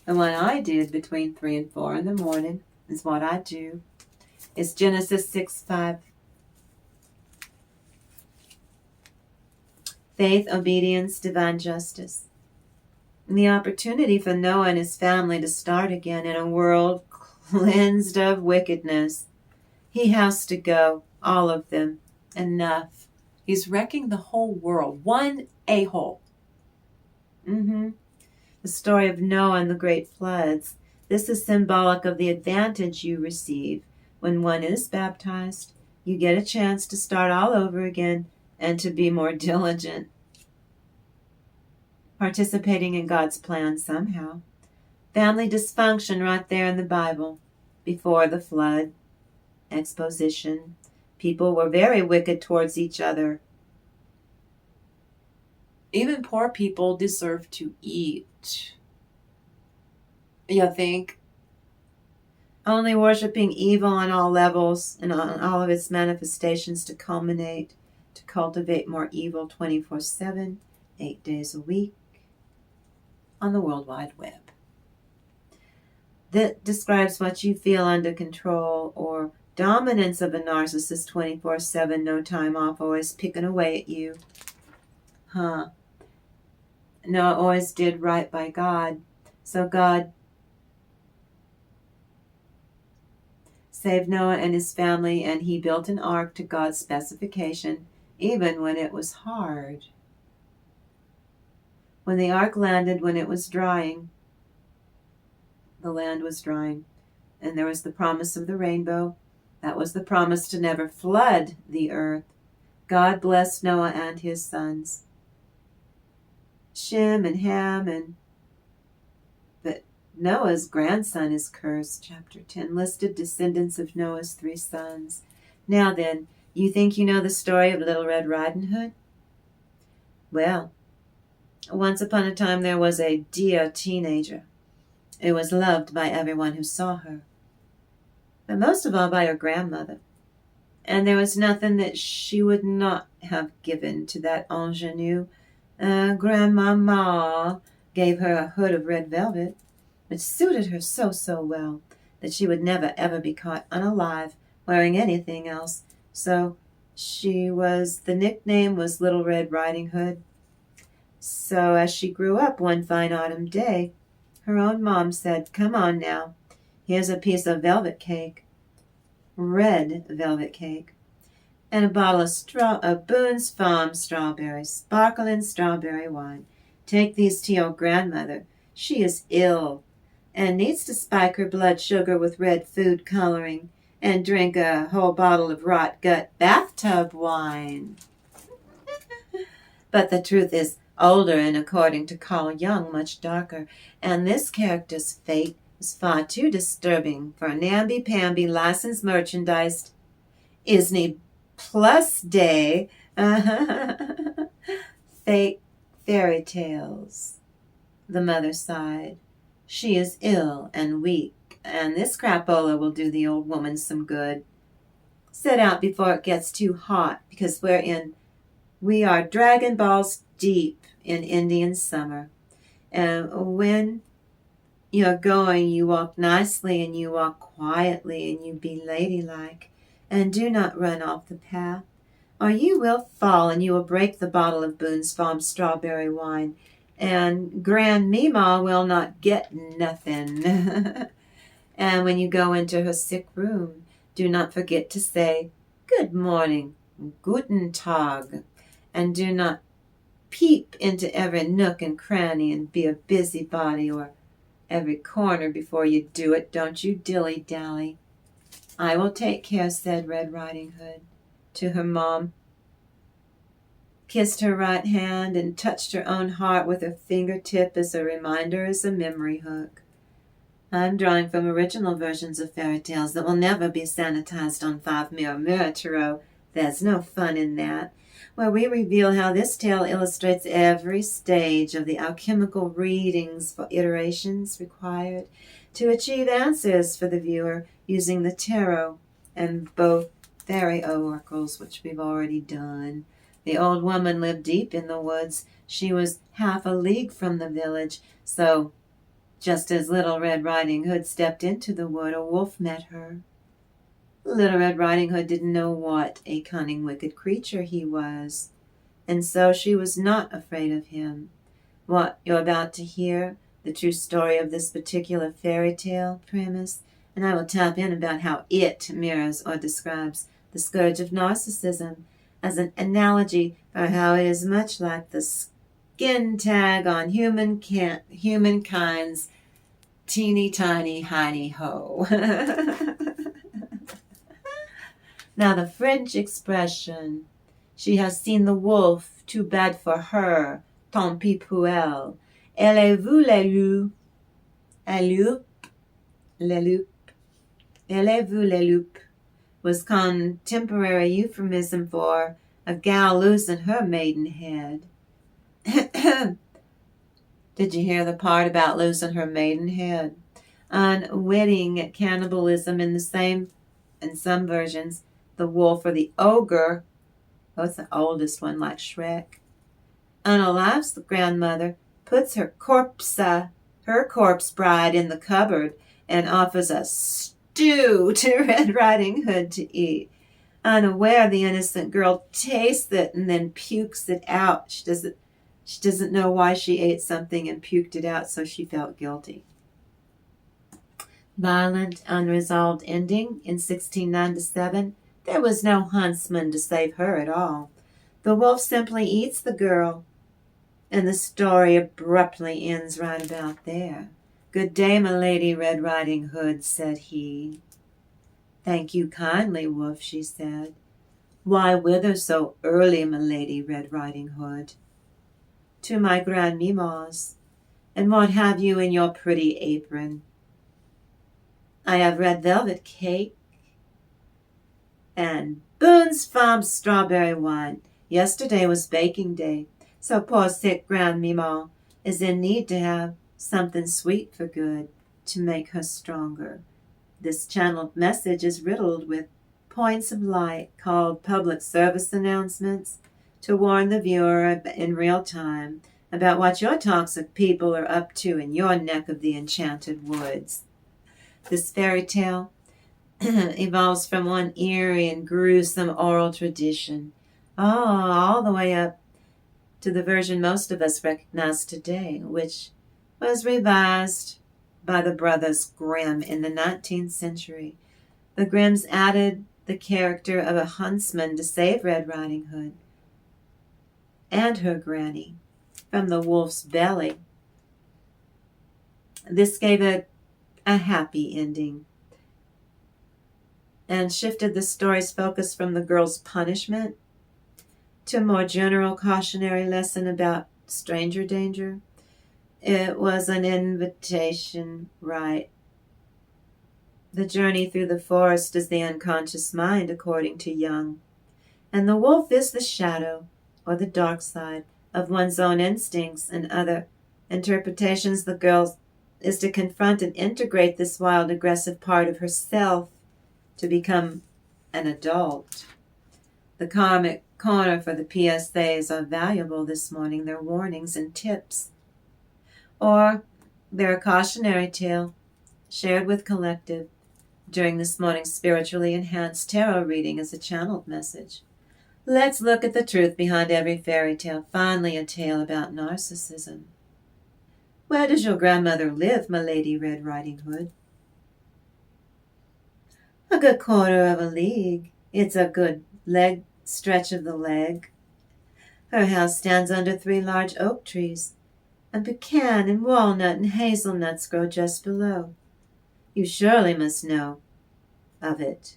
the one I did between 3 and 4 in the morning is what I do. It's Genesis 6:5. Faith, obedience, divine justice. And the opportunity for Noah and his family to start again in a world cleansed of wickedness. He has to go, all of them. Enough. He's wrecking the whole world. One a-hole. The story of Noah and the great floods. This is symbolic of the advantage you receive when one is baptized. You get a chance to start all over again and to be more diligent, participating in God's plan somehow. Family dysfunction right there in the Bible. Before the flood. Exposition. People were very wicked towards each other. Even poor people deserve to eat. You think? Only worshiping evil on all levels and on all of its manifestations to culminate, to cultivate more evil 24/7, 8 days a week on the World Wide Web. That describes what you feel under control or dominance of a narcissist 24/7, no time off, always picking away at you. Noah always did right by God. So God saved Noah and his family, and he built an ark to God's specification, even when it was hard. When the ark landed, when it was drying, the land was drying, and there was the promise of the rainbow. That was the promise to never flood the earth. God blessed Noah and his sons, Shem and Ham, but Noah's grandson is cursed. Chapter 10 listed descendants of Noah's 3 sons. Now then, you think you know the story of Little Red Riding Hood? Well, once upon a time there was a dear teenager, It was loved by everyone who saw her, but most of all by her grandmother. And there was nothing that she would not have given to that ingenue. Grandmama gave her a hood of red velvet, which suited her so well that she would never ever be caught unalive wearing anything else. So the nickname was Little Red Riding Hood. So as she grew up one fine autumn day, her own mom said, "Come on now, here's a piece of velvet cake, red velvet cake, and a bottle of Boone's Farm sparkling strawberry wine. Take these to your grandmother. She is ill and needs to spike her blood sugar with red food coloring and drink a whole bottle of rot gut bathtub wine." But the truth is older and, according to Carl Jung, much darker, and this character's fate is far too disturbing for namby-pamby licensed merchandise Isney plus day fake fairy tales. The mother sighed. She is ill and weak, and this crapola will do the old woman some good. Set out before it gets too hot, because we are Dragon Balls deep in Indian summer. And when you're going, you walk nicely and you walk quietly and you be ladylike, and do not run off the path, or you will fall and you will break the bottle of Boone's Farm strawberry wine, and Grandmama will not get nothing. And when you go into her sick room, do not forget to say, "Good morning, guten Tag," and do not peep into every nook and cranny and be a busybody or every corner before you do it. Don't you dilly-dally. "I will take care," said Red Riding Hood to her mom, kissed her right hand, and touched her own heart with her fingertip as a reminder, as a memory hook. I'm drawing from original versions of fairy tales that will never be sanitized on 5mm Tarot. There's no fun in that, where we reveal how this tale illustrates every stage of the alchemical readings for iterations required to achieve answers for the viewer using the tarot and both fairy oracles, which we've already done. The old woman lived deep in the woods. She was half a league from the village, so just as Little Red Riding Hood stepped into the wood, a wolf met her. Little Red Riding Hood didn't know what a cunning, wicked creature he was, and so she was not afraid of him. What you're about to hear, the true story of this particular fairy tale premise, and I will tap in about how it mirrors or describes the scourge of narcissism as an analogy for how it is much like the skin tag on humankind's teeny tiny hiney ho. Now the French expression, "She has seen the wolf, too bad for her, tant pis pour elle. Elle a vu le loup, elle a vu le loup," was contemporary euphemism for a gal losing her maidenhead. Did you hear the part about losing her maidenhead? Unwitting cannibalism in some versions, the wolf or the ogre, what's the oldest one, like Shrek, unalives the grandmother, puts her corpse bride in the cupboard, and offers a stew to Red Riding Hood to eat. Unaware, the innocent girl tastes it and then pukes it out. She doesn't know why she ate something and puked it out, so she felt guilty. Violent, unresolved ending in 1697. There was no huntsman to save her at all. The wolf simply eats the girl, and the story abruptly ends right about there. "Good day, my lady Red Riding Hood," said he. "Thank you kindly, wolf," she said. "Why whither so early, my lady Red Riding Hood?" "To my grandmamma's." "And what have you in your pretty apron?" "I have red velvet cake and Boone's Farm strawberry wine. Yesterday was baking day, so poor sick grandmamma is in need to have something sweet for good." to make her stronger. This channeled message is riddled with points of light called public service announcements to warn the viewer in real time about what your toxic people are up to in your neck of the enchanted woods. This fairy tale evolves from one eerie and gruesome oral tradition, all the way up to the version most of us recognize today, which was revised by the brothers Grimm in the 19th century. The Grimms added the character of a huntsman to save Red Riding Hood and her granny from the wolf's belly. This gave it a happy ending and shifted the story's focus from the girl's punishment to a more general cautionary lesson about stranger danger. It was an invitation, right? The journey through the forest is the unconscious mind, according to Jung. And the wolf is the shadow, or the dark side, of one's own instincts and other interpretations. The girl is to confront and integrate this wild, aggressive part of herself to become an adult. The karmic corner for the PSAs are valuable this morning. They're warnings and tips. Or they're a cautionary tale shared with collective during this morning's spiritually enhanced tarot reading as a channeled message. Let's look at the truth behind every fairy tale, finally a tale about narcissism. Where does your grandmother live, my Lady Red Riding Hood? A good quarter of a league. It's a good stretch of the leg. Her house stands under 3 large oak trees, and pecan and walnut and hazelnuts grow just below. You surely must know of it,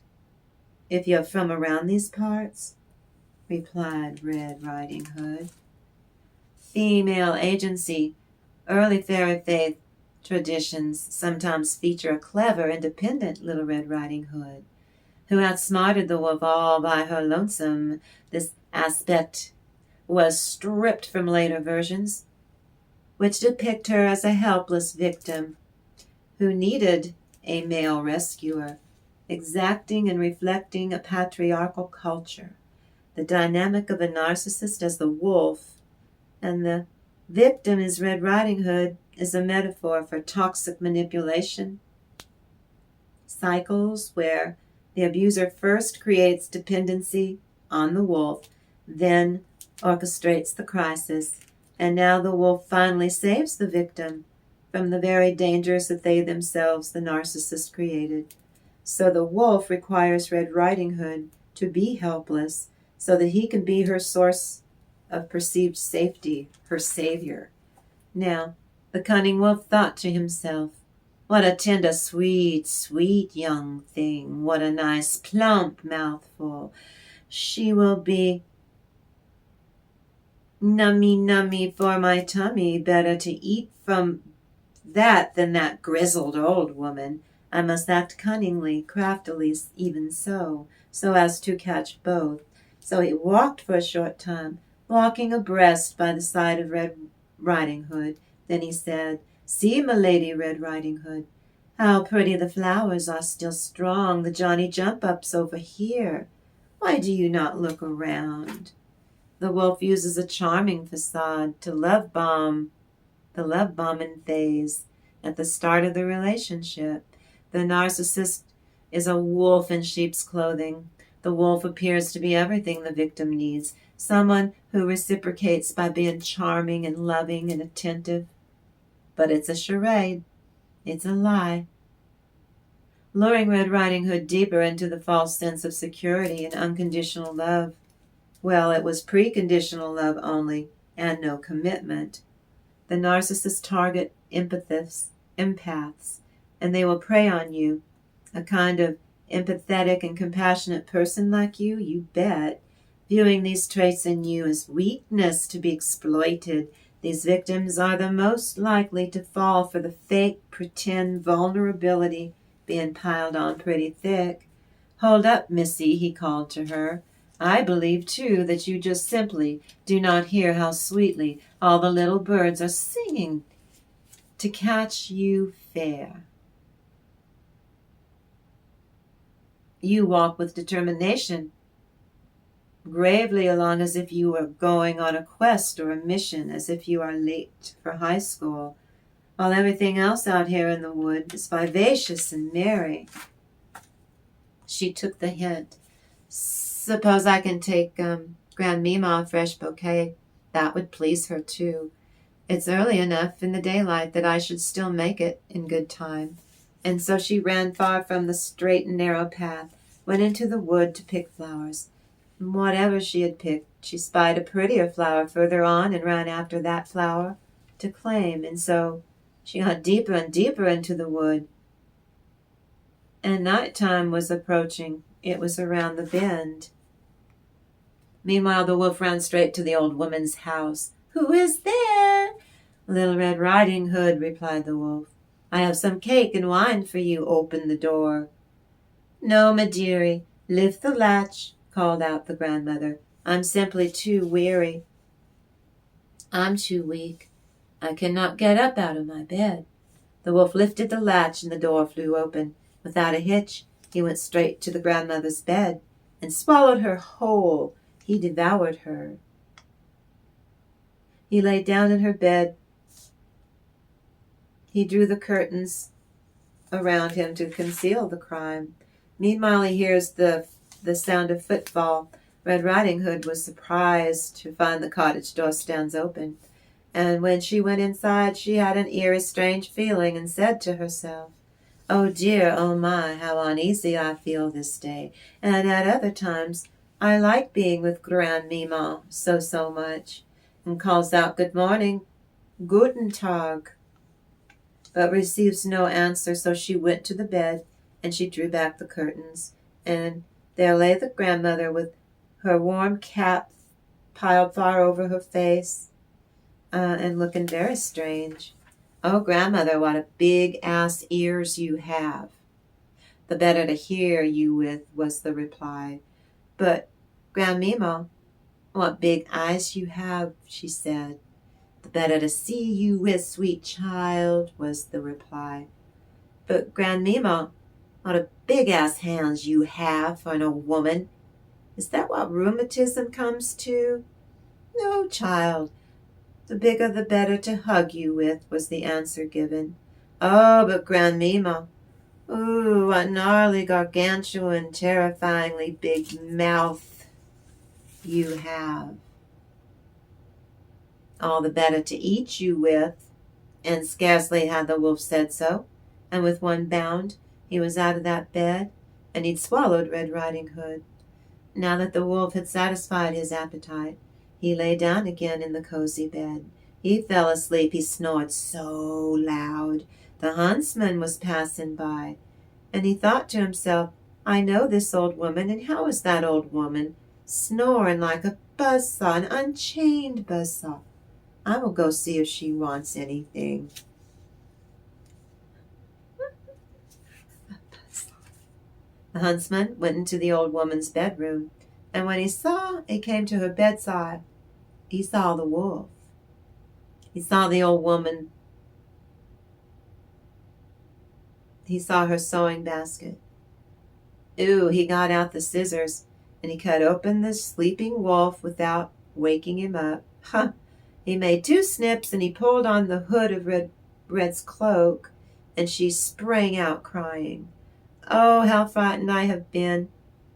if you're from around these parts, replied Red Riding Hood. Female agency. Early fairy faith traditions sometimes feature a clever, independent Little Red Riding Hood who outsmarted the wolf all by her lonesome. This aspect was stripped from later versions, which depict her as a helpless victim who needed a male rescuer, exacting and reflecting a patriarchal culture. The dynamic of a narcissist as the wolf and the victim as Red Riding Hood is a metaphor for toxic manipulation cycles where the abuser first creates dependency on the wolf, then orchestrates the crisis, and now the wolf finally saves the victim from the very dangers that they themselves, the narcissist, created. So the wolf requires Red Riding Hood to be helpless so that he can be her source of perceived safety, her savior. Now, the cunning wolf thought to himself, what a tender, sweet, sweet young thing. What a nice, plump mouthful. She will be nummy, nummy for my tummy. Better to eat from that than that grizzled old woman. I must act cunningly, craftily, even so as to catch both. So he walked for a short time, walking abreast by the side of Red Riding Hood. Then he said, see, my Lady Red Riding Hood, how pretty the flowers are still strong, the Johnny Jump-Ups over here. Why do you not look around? The wolf uses a charming facade to love bomb the love bombing phase at the start of the relationship. The narcissist is a wolf in sheep's clothing. The wolf appears to be everything the victim needs, someone who reciprocates by being charming and loving and attentive. But it's a charade. It's a lie. Luring Red Riding Hood deeper into the false sense of security and unconditional love. Well, it was preconditional love only, and no commitment. The narcissists target empaths, and they will prey on you. A kind of empathetic and compassionate person like you bet, viewing these traits in you as weakness to be exploited. These victims are the most likely to fall for the fake, pretend vulnerability being piled on pretty thick. Hold up, missy, he called to her. I believe, too, that you just simply do not hear how sweetly all the little birds are singing to catch you fair. You walk with determination, gravely along as if you were going on a quest or a mission, as if you are late for high school, while everything else out here in the wood is vivacious and merry. She took the hint. Suppose I can take Grandmima a fresh bouquet. That would please her, too. It's early enough in the daylight that I should still make it in good time. And so she ran far from the straight and narrow path, went into the wood to pick flowers. And whatever she had picked, she spied a prettier flower further on and ran after that flower to claim. And so she got deeper and deeper into the wood. And night time was approaching. It was around the bend. Meanwhile, the wolf ran straight to the old woman's house. "Who is there?" "Little Red Riding Hood," replied the wolf. "I have some cake and wine for you. Open the door." "No, my dearie, lift the latch," called out the grandmother. "I'm simply too weary. I'm too weak. I cannot get up out of my bed." The wolf lifted the latch and the door flew open. Without a hitch, he went straight to the grandmother's bed and swallowed her whole. He devoured her. He lay down in her bed. He drew the curtains around him to conceal the crime. Meanwhile, he hears the sound of footfall. Red Riding Hood was surprised to find the cottage door stands open. And when she went inside, she had an eerie, strange feeling and said to herself, "Oh dear, oh my, how uneasy I feel this day. And at other times, I like being with Grandmima so much," and calls out, "Good morning, Guten Tag," but receives no answer. So she went to the bed and she drew back the curtains, and there lay the grandmother with her warm cap piled far over her face and looking very strange. "Oh, grandmother, what a big ass ears you have." "The better to hear you with," was the reply. "But, Grandmima, what big eyes you have," she said. "The better to see you with, sweet child," was the reply. "But, Grandmima, what a big-ass hands you have for an old woman. Is that what rheumatism comes to?" "No, child. The bigger the better to hug you with," was the answer given. "Oh, but Grandmima, ooh, what gnarly, gargantuan, terrifyingly big mouth you have. All the better to eat you with." And scarcely had the wolf said so, and with one bound he was out of that bed, and he'd swallowed Red Riding Hood. Now that the wolf had satisfied his appetite, he lay down again in the cozy bed. He fell asleep. He snored so loud. The huntsman was passing by, and he thought to himself, "I know this old woman, and how is that old woman snoring like a buzzsaw, an unchained buzzsaw? I will go see if she wants anything." The huntsman went into the old woman's bedroom, and when he came to her bedside, he saw the wolf. He saw the old woman. He saw her sewing basket. Ooh, he got out the scissors, and he cut open the sleeping wolf without waking him up. Huh! He made 2 snips, and he pulled on the hood of Red's cloak, and she sprang out crying. Oh, how frightened I have been,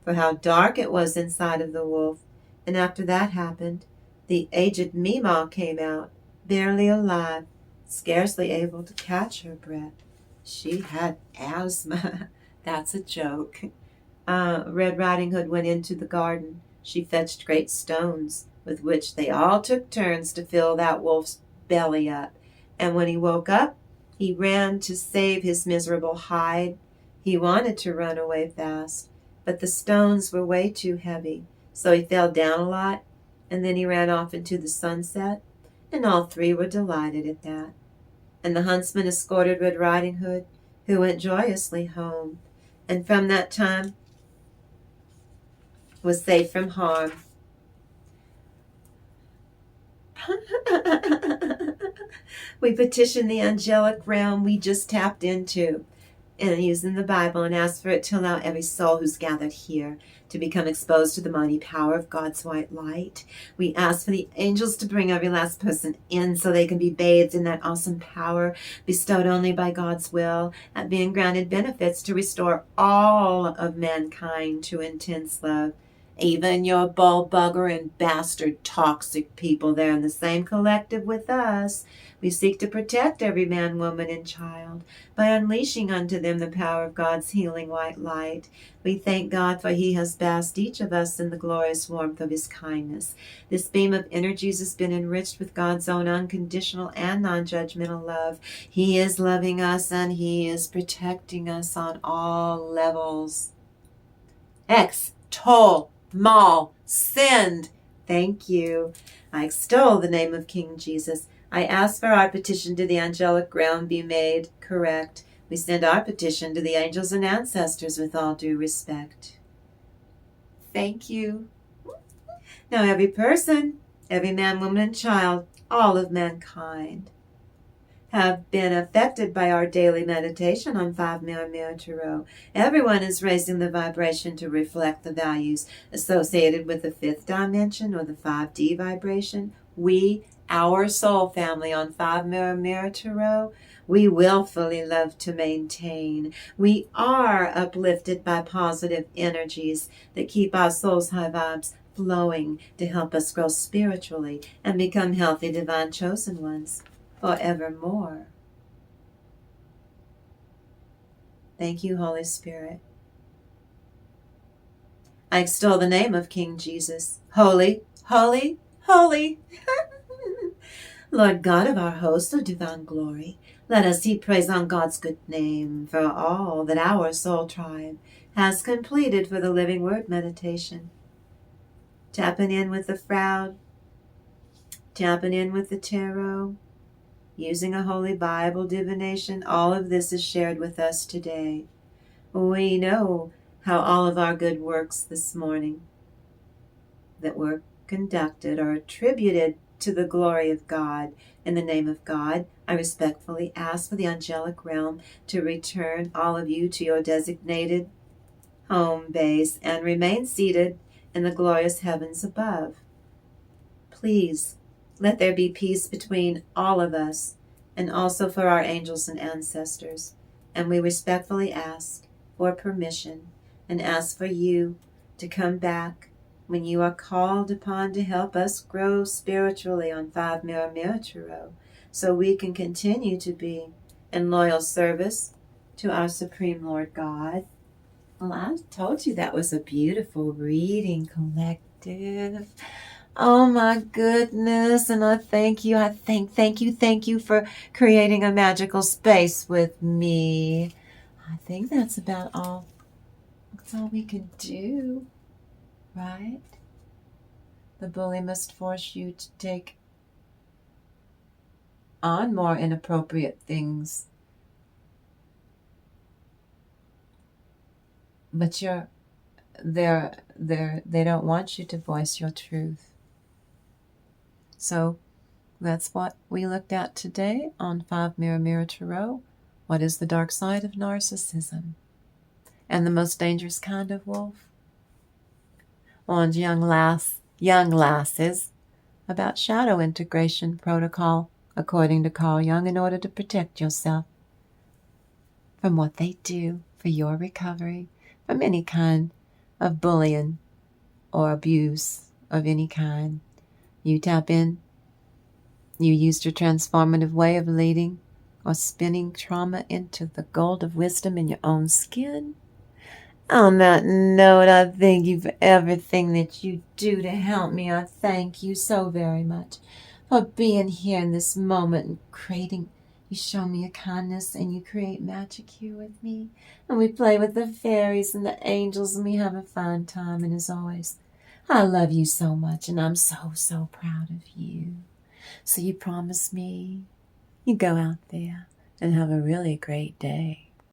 for how dark it was inside of the wolf. And after that happened, the aged Mima came out, barely alive, scarcely able to catch her breath. She had asthma. That's a joke. Red Riding Hood went into the garden. She fetched great stones, with which they all took turns to fill that wolf's belly up. And when he woke up, he ran to save his miserable hide. He wanted to run away fast, but the stones were way too heavy, so he fell down a lot, and then he ran off into the sunset, and all 3 were delighted at that. And the huntsman escorted Red Riding Hood, who went joyously home, and from that time was safe from harm. We petition the angelic realm we just tapped into. and using the Bible, and ask for it to allow every soul who's gathered here to become exposed to the mighty power of God's white light. We ask for the angels to bring every last person in so they can be bathed in that awesome power bestowed only by God's will, and being granted benefits to restore all of mankind to intense love. Even your bull bugger and bastard toxic people, they're in the same collective with us. We seek to protect every man, woman, and child by unleashing unto them the power of God's healing white light. We thank God for He has bathed each of us in the glorious warmth of His kindness. This beam of energies has been enriched with God's own unconditional and non-judgmental love. He is loving us and He is protecting us on all levels. Extol, maul, send. Thank you. I extol the name of King Jesus. I ask for our petition to the angelic realm be made correct. We send our petition to the angels and ancestors with all due respect. Thank you. Now every person, every man, woman, and child, all of mankind, have been affected by our daily meditation on 5 Mirror Tarot. Everyone is raising the vibration to reflect the values associated with the 5th dimension or the 5D vibration. We, our soul family on 5 Mirror Tarot, we willfully love to maintain. We are uplifted by positive energies that keep our soul's high vibes flowing to help us grow spiritually and become healthy, divine chosen ones forevermore. Thank you, Holy Spirit. I extol the name of King Jesus. Holy, holy, holy. Lord God of our host of divine glory, let us heap praise on God's good name for all that our soul tribe has completed for the living word meditation. Tapping in with the Froud, tapping in with the tarot, using a Holy Bible divination, all of this is shared with us today. We know how all of our good works this morning that were conducted are attributed to the glory of God. In the name of God, I respectfully ask for the angelic realm to return all of you to your designated home base and remain seated in the glorious heavens above. Please, let there be peace between all of us and also for our angels and ancestors. And we respectfully ask for permission and ask for you to come back when you are called upon to help us grow spiritually on 5 Mirror Tarot so we can continue to be in loyal service to our Supreme Lord God. Well, I told you that was a beautiful reading, collective. Oh my goodness, and I thank you. Thank you for creating a magical space with me. I think that's about all. That's all we can do, right? The bully must force you to take on more inappropriate things. But they don't want you to voice your truth. So that's what we looked at today on 5 Mirror Tarot. What is the dark side of narcissism? And the most dangerous kind of wolf? On young lasses about shadow integration protocol, according to Carl Jung, in order to protect yourself from what they do for your recovery from any kind of bullying or abuse of any kind. You tap in, you used your transformative way of leading or spinning trauma into the gold of wisdom in your own skin. On that note, I thank you for everything that you do to help me. I thank you so very much for being here in this moment and creating. You show me a kindness and you create magic here with me. And we play with the fairies and the angels and we have a fine time. And as always, I love you so much and I'm so, so proud of you. So you promise me you go out there and have a really great day.